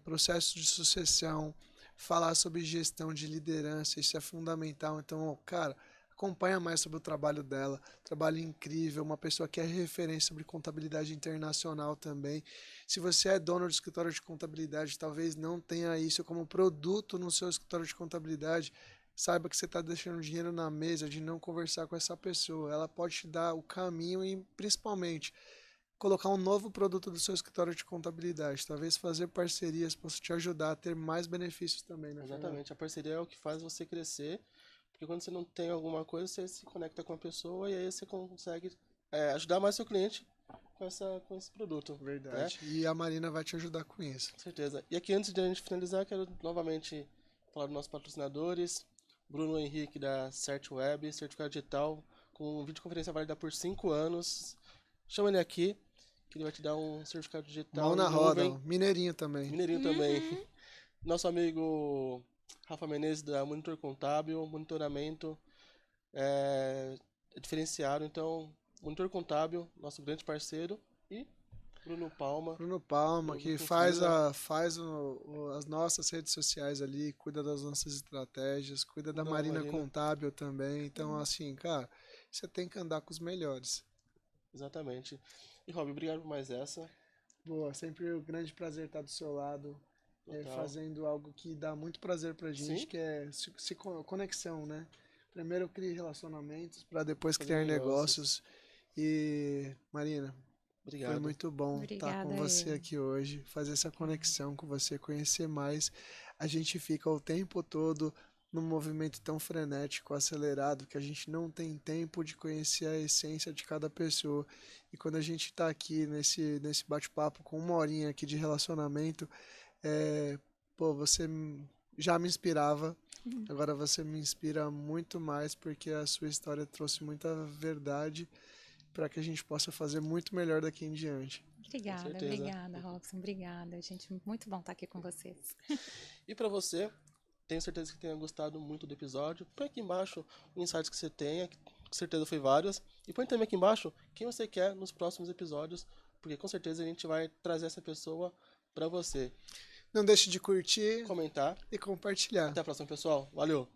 processos de sucessão, falar sobre gestão de liderança, isso é fundamental. Então, cara, acompanha mais sobre o trabalho dela, trabalho incrível, uma pessoa que é referência sobre contabilidade internacional também. Se você é dono de escritório de contabilidade, talvez não tenha isso como produto no seu escritório de contabilidade, saiba que você está deixando dinheiro na mesa de não conversar com essa pessoa. Ela pode te dar o caminho e, principalmente, colocar um novo produto do seu escritório de contabilidade. Talvez fazer parcerias possa te ajudar a ter mais benefícios também, né? Exatamente. Fernando? A parceria é o que faz você crescer. Porque quando você não tem alguma coisa, você se conecta com a pessoa e aí você consegue ajudar mais seu cliente com esse produto. Verdade. Né? E a Marina vai te ajudar com isso. Com certeza. E aqui, antes de a gente finalizar, quero novamente falar dos nossos patrocinadores. Bruno Henrique, da CertWeb, certificado digital, com videoconferência válida por 5 anos. Chama ele aqui, que ele vai te dar um certificado digital Mão na em roda, nuvem. Mineirinho também. Mineirinho também. Nosso amigo Rafa Menezes, da Monitor Contábil, monitoramento diferenciado. Então, Monitor Contábil, nosso grande parceiro, e Bruno Palma. Bruno Palma, do que Grupo faz, Fluida. as nossas redes sociais ali, cuida das nossas estratégias, cuida da Marina Marina. Contábil também. Então, assim, cara, você tem que andar com os melhores. Exatamente. E, Rob, obrigado por mais essa. Boa, sempre um grande prazer estar do seu lado, Total. fazendo algo que dá muito prazer pra gente, Sim. que é conexão, né? Primeiro crie relacionamentos, para depois Fazer criar negócios. negócios. E, Marina, Obrigado. foi muito bom estar com Obrigada, você eu. aqui hoje, fazer essa conexão com você, conhecer mais. A gente fica o tempo todo num movimento tão frenético, acelerado, que a gente não tem tempo de conhecer a essência de cada pessoa. E quando a gente está aqui nesse bate-papo com 1 horinha aqui de relacionamento, você já me inspirava, agora você me inspira muito mais, porque a sua história trouxe muita verdade para que a gente possa fazer muito melhor daqui em diante. Obrigada, Robson. Obrigada, gente. Muito bom estar aqui com vocês. E para você, tenho certeza que tenha gostado muito do episódio. Põe aqui embaixo os insights que você tenha, que com certeza foi vários. E põe também aqui embaixo quem você quer nos próximos episódios, porque com certeza a gente vai trazer essa pessoa para você. Não deixe de curtir, Comentar. e compartilhar. Até a próxima, pessoal. Valeu!